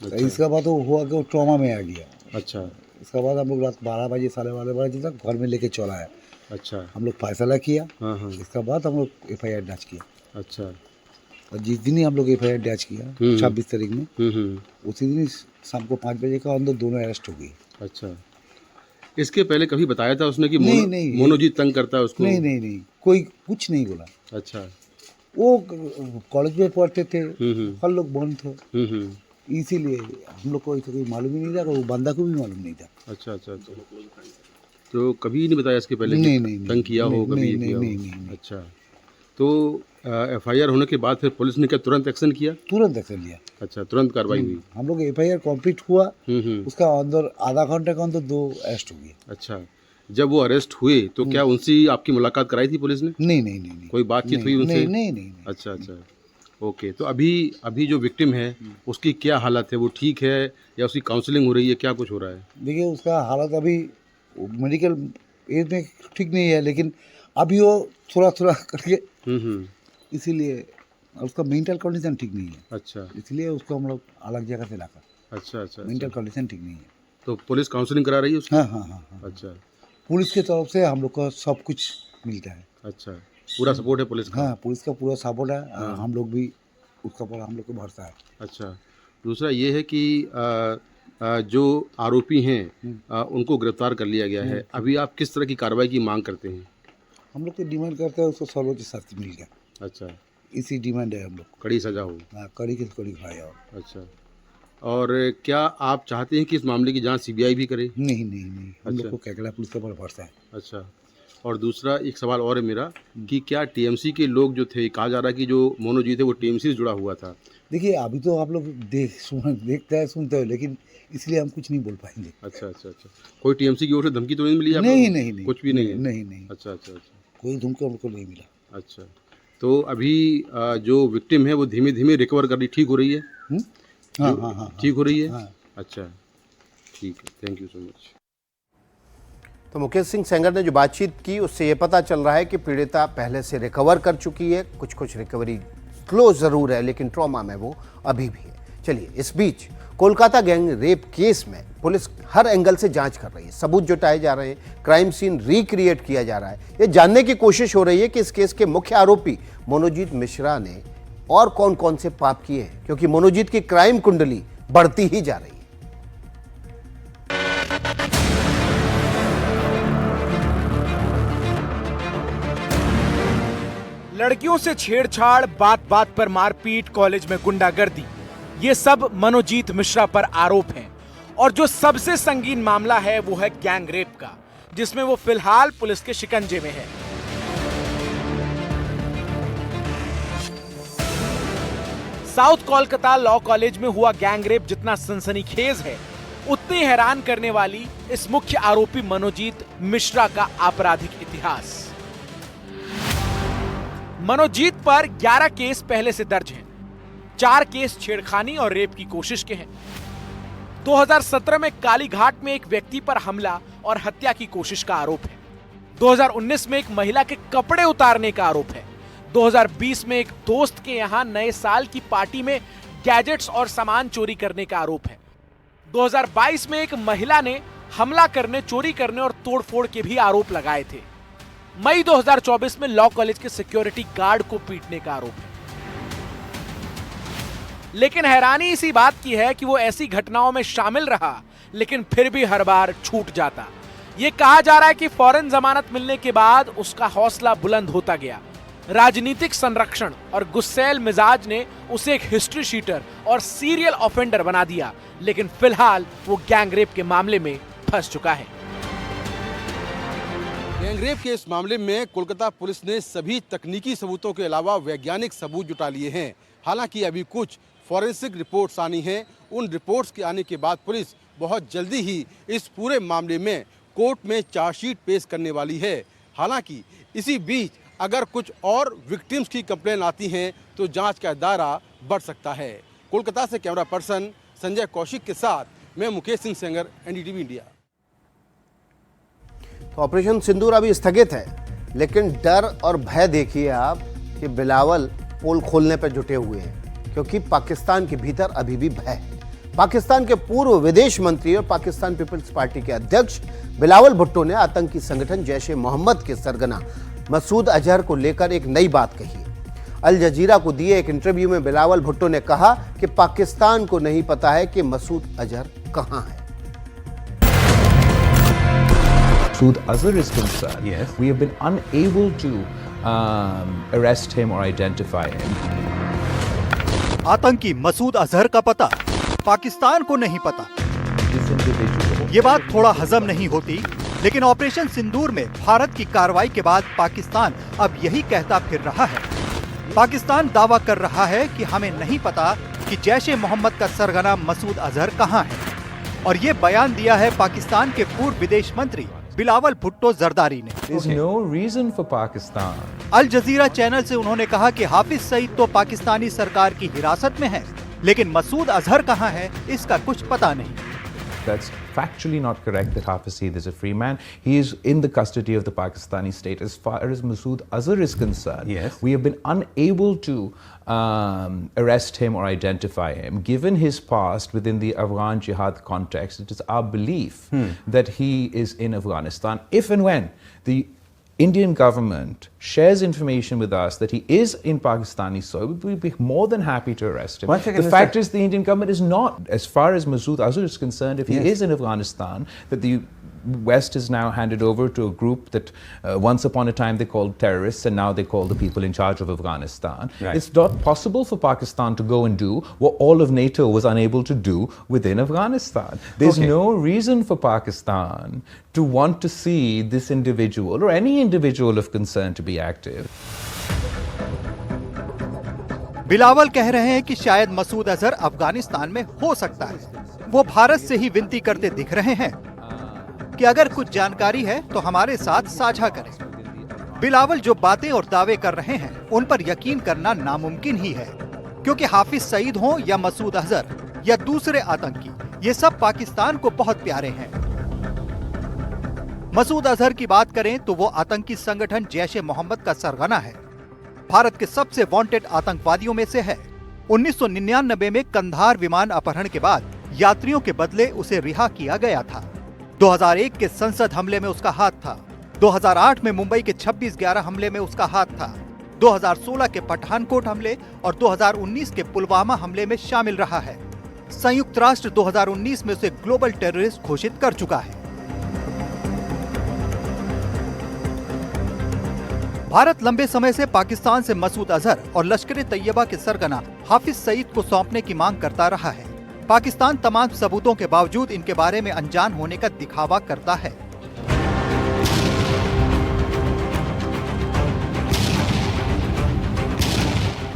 तो इसके बाद वो हुआ कि वो ट्रॉमा में आ गया। अच्छा। इसके बाद हम लोग रात 12 बजे 12:30 बजे तक घर में लेके चला है। अच्छा। हम लोग फैसला किया। हाँ। इसके बाद हम लोग FIR दर्ज किया। अच्छा। और जिस दिन ही हम लोग FIR दर्ज किया 26 तारीख में उसी दिन शाम को 5 बजे का अंदर दोनों अरेस्ट हो गई। अच्छा। इसके पहले कभी बताया था उसने कि नहीं, मोनोजीत तंग करता है उसको? नहीं कोई कुछ नहीं बोला। अच्छा। वो कॉलेज में पढ़ते थे, हर लोग बंद थे, इसीलिए हम लोग को कोई मालूम ही नहीं था। वो बंदा को भी मालूम नहीं था। अच्छा अच्छा अच्छा। तो कभी नहीं बताया इसके पहले? नहीं तंग किया हो कभी? नहीं। अच्छा। तो FIR होने के बाद फिर पुलिस ने क्या तुरंत एक्शन किया? तुरंत एक्शन लिया। अच्छा तुरंत कार्रवाई हुई। हम लोग FIR कंप्लीट हुआ उसका अंदर आधा घंटे के अंदर 2 अरेस्ट हो गए। अच्छा। जब वो अरेस्ट हुए तो क्या उनसे आपकी मुलाकात कराई थी पुलिस ने? नहीं। कोई बातचीत हुई उनसे? नहीं। अच्छा अच्छा ओके। तो अभी जो विक्टिम है उसकी क्या हालत है? वो ठीक है या उसकी काउंसलिंग हो रही है? क्या कुछ हो रहा है? देखिए उसका हालत अभी मेडिकल एज में ठीक नहीं है, लेकिन अभी वो थोड़ा करके इसीलिए उसका मेंटल कंडीशन ठीक नहीं है। अच्छा। इसलिए उसको हम लोग अलग जगह से लाकर। अच्छा। मेंटल कंडीशन ठीक नहीं है तो पुलिस काउंसलिंग करा रही है उसकी? हाँ। अच्छा। पुलिस की तरफ से हम लोग को सब कुछ मिलता है। अच्छा पूरा सपोर्ट है पुलिस का? हाँ पुलिस का पूरा सपोर्ट है। हम लोग भी उसका पर हम लोग को भरोसा है। अच्छा। दूसरा ये है कि जो आरोपी हैं उनको गिरफ्तार कर लिया गया है। अभी आप किस तरह की कार्रवाई की मांग करते हैं? हम लोग तो डिमांड करते हैं उसको सर्वोच्च शास्ति मिल गया। अच्छा। इसी डिमांड है हम लोग। कड़ी सजा हो। हाँ कड़ी की कड़ी खाए। और अच्छा। और क्या आप चाहते हैं कि इस मामले की जांच CBI भी करे? नहीं हम लोग को केकड़ा पुलिस के ऊपर भरोसा है। अच्छा। और दूसरा एक सवाल और है मेरा कि क्या TMC के लोग जो थे, कहा जा रहा है कि जो मोनोजीत है वो TMC से जुड़ा हुआ था? देखिए अभी तो आप लोग देखते हैं सुनते हो, लेकिन इसलिए हम कुछ नहीं बोल पाएंगे। अच्छा। कोई TMC की ओर से धमकी तो नहीं मिली आपको? नहीं कुछ भी नहीं है? नहीं। अच्छा। कोई धमकी हमको नहीं मिला। अच्छा। तो अभी जो विक्टिम है वो धीमे धीमे रिकवर कर रही, ठीक हो रही है? हाँ। ठीक हो रही है? हाँ। अच्छा ठीक है, थैंक यू सो मच। तो मुकेश सिंह सेंगर ने जो बातचीत की उससे ये पता चल रहा है कि पीड़िता पहले से रिकवर कर चुकी है। कुछ रिकवरी स्लो ज़रूर है लेकिन ट्रॉमा में वो अभी भी है। चलिए इस बीच कोलकाता गैंग रेप केस में पुलिस हर एंगल से जांच कर रही है। सबूत जुटाए जा रहे हैं, क्राइम सीन रिक्रिएट किया जा रहा है। ये जानने की कोशिश हो रही है कि इस केस के मुख्य आरोपी मोनोजीत मिश्रा ने और कौन कौन से पाप किए हैं, क्योंकि मोनोजीत की क्राइम कुंडली बढ़ती ही जा रही है। लड़कियों से छेड़छाड़, बात बात पर मारपीट, कॉलेज में गुंडागर्दी, ये सब मनोजीत मिश्रा पर आरोप हैं। और जो सबसे संगीन मामला है वो है गैंग रेप का, जिसमें वो फिलहाल पुलिस के शिकंजे में है। साउथ कोलकाता लॉ कॉलेज में हुआ गैंग रेप जितना सनसनीखेज है, उतनी हैरान करने वाली इस मुख्य आरोपी मनोजीत मिश्रा का आपराधिक इतिहास। मनोजीत पर 11 केस पहले से दर्ज हैं। 4 केस छेड़खानी और रेप की कोशिश के हैं। 2017 में कालीघाट में एक व्यक्ति पर हमला और हत्या की कोशिश का आरोप है। 2019 में एक महिला के कपड़े उतारने का आरोप है। 2020 में एक दोस्त के यहां नए साल की पार्टी में गैजेट्स और सामान चोरी करने का आरोप है। 2022 में एक महिला ने हमला करने, चोरी करने और तोड़फोड़ के भी आरोप लगाए थे। मई 2024 में लॉ कॉलेज के सिक्योरिटी गार्ड को पीटने का आरोप है। लेकिन हैरानी इसी बात की है कि वो ऐसी घटनाओं में शामिल रहा, लेकिन फिर भी हर बार छूट जाता। ये कहा जा रहा है कि फौरन जमानत मिलने के बाद उसका हौसला बुलंद होता गया। राजनीतिक संरक्षण और गुस्सैल मिजाज ने उसे एक हिस्ट्री शीटर और सीरियल ऑफेंडर बना दिया, लेकिन फिलहाल वो गैंग रेप के मामले में फंस चुका है। गैंगरेप के इस मामले में कोलकाता पुलिस ने सभी तकनीकी सबूतों के अलावा वैज्ञानिक सबूत जुटा लिए हैं। हालांकि अभी कुछ फॉरेंसिक रिपोर्ट्स आनी हैं। उन रिपोर्ट्स के आने के बाद पुलिस बहुत जल्दी ही इस पूरे मामले में कोर्ट में चार्जशीट पेश करने वाली है। हालांकि इसी बीच अगर कुछ और विक्टिम्स की कंप्लेन आती हैं तो जांच का दायरा बढ़ सकता है। कोलकाता से कैमरा पर्सन संजय कौशिक के साथ मैं मुकेश सिंह सेंगर, एनडीटीवी इंडिया। तो ऑपरेशन सिंदूर अभी स्थगित है, लेकिन डर और भय देखिए आप कि बिलावल पोल खोलने पर जुटे हुए हैं, क्योंकि पाकिस्तान के भीतर अभी भी भय है। पाकिस्तान के पूर्व विदेश मंत्री और पाकिस्तान पीपल्स पार्टी के अध्यक्ष बिलावल भुट्टो ने आतंकी संगठन जैश ए मोहम्मद के सरगना मसूद अजहर को लेकर एक नई बात कही है। अल जजीरा को दिए एक इंटरव्यू में बिलावल भुट्टो ने कहा कि पाकिस्तान को नहीं पता है कि मसूद अजहर कहां है। Masood Azhar is concerned, yes, we have been unable to arrest him or identify him. आतंकी मसूद अजहर का पता पाकिस्तान को नहीं पता। ये बात थोड़ा हजम नहीं होती, लेकिन ऑपरेशन सिंदूर में भारत की कार्रवाई के बाद पाकिस्तान अब यही कहता फिर रहा है। पाकिस्तान दावा कर रहा है कि हमें नहीं पता कि जैश ए मोहम्मद का सरगना मसूद अजहर कहां है, और ये बयान दिया है पाकिस्तान के पूर्व विदेश मंत्री बिलावल भुट्टो जरदारी ने। There's no reason for Pakistan. Al Jazeera channel से उन्होंने कहा कि हाफिज सईद तो पाकिस्तानी सरकार की हिरासत में है, लेकिन मसूद अजहर कहां है इसका कुछ पता नहीं। That's factually not correct that Hafiz Saeed is a free man. He is in the custody of the Pakistani state. As far as Masood Azhar is concerned, yes, we have been unable to arrest him or identify him. Given his past within the Afghan jihad context, it is our belief that he is in Afghanistan. If and when the Indian government shares information with us that he is in Pakistani soil, we will be more than happy to arrest him. The fact is the Indian government is not. As far as Masood Azhar is concerned, if he is in Afghanistan, that the West is now handed over to a group that once upon a time they called terrorists and now they call the people in charge of Afghanistan. Right. It's not possible for Pakistan to go and do what all of NATO was unable to do within Afghanistan. There's no reason for Pakistan to want to see this individual or any individual of concern to be active. Bilawal कह रहे हैं कि शायद मसूद अजहर अफगानिस्तान में हो सकता है। वो भारत से ही विनती करते दिख रहे हैं कि अगर कुछ जानकारी है तो हमारे साथ साझा करें। बिलावल जो बातें और दावे कर रहे हैं उन पर यकीन करना नामुमकिन ही है, क्योंकि हाफिज सईद हो या मसूद अजहर या दूसरे आतंकी, ये सब पाकिस्तान को बहुत प्यारे हैं। मसूद अजहर की बात करें तो वो आतंकी संगठन जैश ए मोहम्मद का सरगना है। भारत के सबसे वांटेड आतंकवादियों में से है। 1999 में कंधार विमान अपहरण के बाद यात्रियों के बदले उसे रिहा किया गया था। 2001 के संसद हमले में उसका हाथ था। 2008 में मुंबई के 26/11 हमले में उसका हाथ था। 2016 के पठानकोट हमले और 2019 के पुलवामा हमले में शामिल रहा है। संयुक्त राष्ट्र 2019 में उसे ग्लोबल टेररिस्ट घोषित कर चुका है। भारत लंबे समय से पाकिस्तान से मसूद अजहर और लश्कर-ए-तैयबा के सरगना हाफिज सईद को सौंपने की मांग करता रहा है। पाकिस्तान तमाम सबूतों के बावजूद इनके बारे में अनजान होने का दिखावा करता है।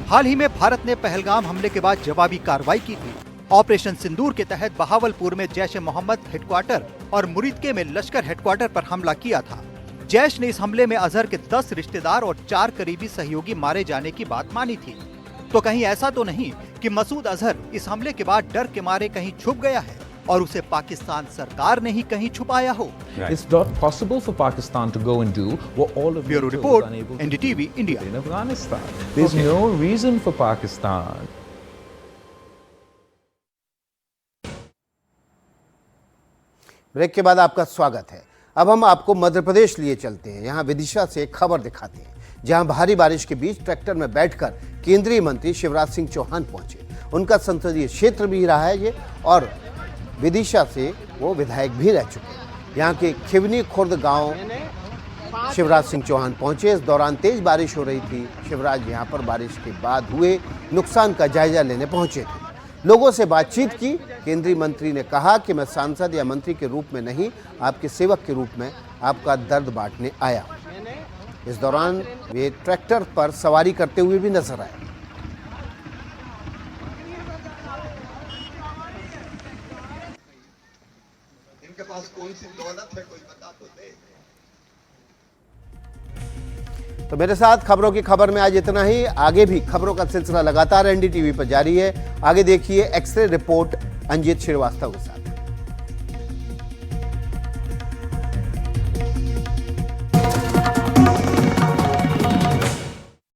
हाल ही में भारत ने पहलगाम हमले के बाद जवाबी कार्रवाई की थी। ऑपरेशन सिंदूर के तहत बहावलपुर में जैश ए मोहम्मद हेडक्वार्टर और मुरीदके में लश्कर हेडक्वार्टर पर हमला किया था। जैश ने इस हमले में अजहर के 10 रिश्तेदार और 4 करीबी सहयोगी मारे जाने की बात मानी थी। तो कहीं ऐसा तो नहीं कि मसूद अजहर इस हमले के बाद डर के मारे कहीं छुप गया है और उसे पाकिस्तान सरकार ने ही कहीं छुपाया हो। It's not possible for Pakistan to go and do what all of Bureau Report, NDTV, India. In Afghanistan. There's no reason for Pakistan. Break के बाद आपका स्वागत है। अब हम आपको मध्य प्रदेश लिए चलते हैं। यहाँ विदिशा से एक खबर दिखाते हैं, जहाँ भारी बारिश के बीच ट्रैक्टर में बैठकर केंद्रीय मंत्री शिवराज सिंह चौहान पहुंचे। उनका संसदीय क्षेत्र भी रहा है ये, और विदिशा से वो विधायक भी रह चुके हैं। यहाँ के खिवनी खुर्द गांव शिवराज सिंह चौहान पहुंचे। इस दौरान तेज बारिश हो रही थी। शिवराज यहाँ पर बारिश के बाद हुए नुकसान का जायजा लेने पहुंचे थे। लोगों से बातचीत की। केंद्रीय मंत्री ने कहा कि मैं सांसद या मंत्री के रूप में नहीं, आपके सेवक के रूप में आपका दर्द बांटने आया। इस दौरान वे ट्रैक्टर पर सवारी करते हुए भी नजर आए। इनके पास कौन सी दौलत है, कोई बता तो दे। तो मेरे साथ खबरों की खबर में आज इतना ही। आगे भी खबरों का सिलसिला लगातार एनडीटीवी पर जारी है। आगे देखिए एक्सरे रिपोर्ट अंजित श्रीवास्तव के साथ।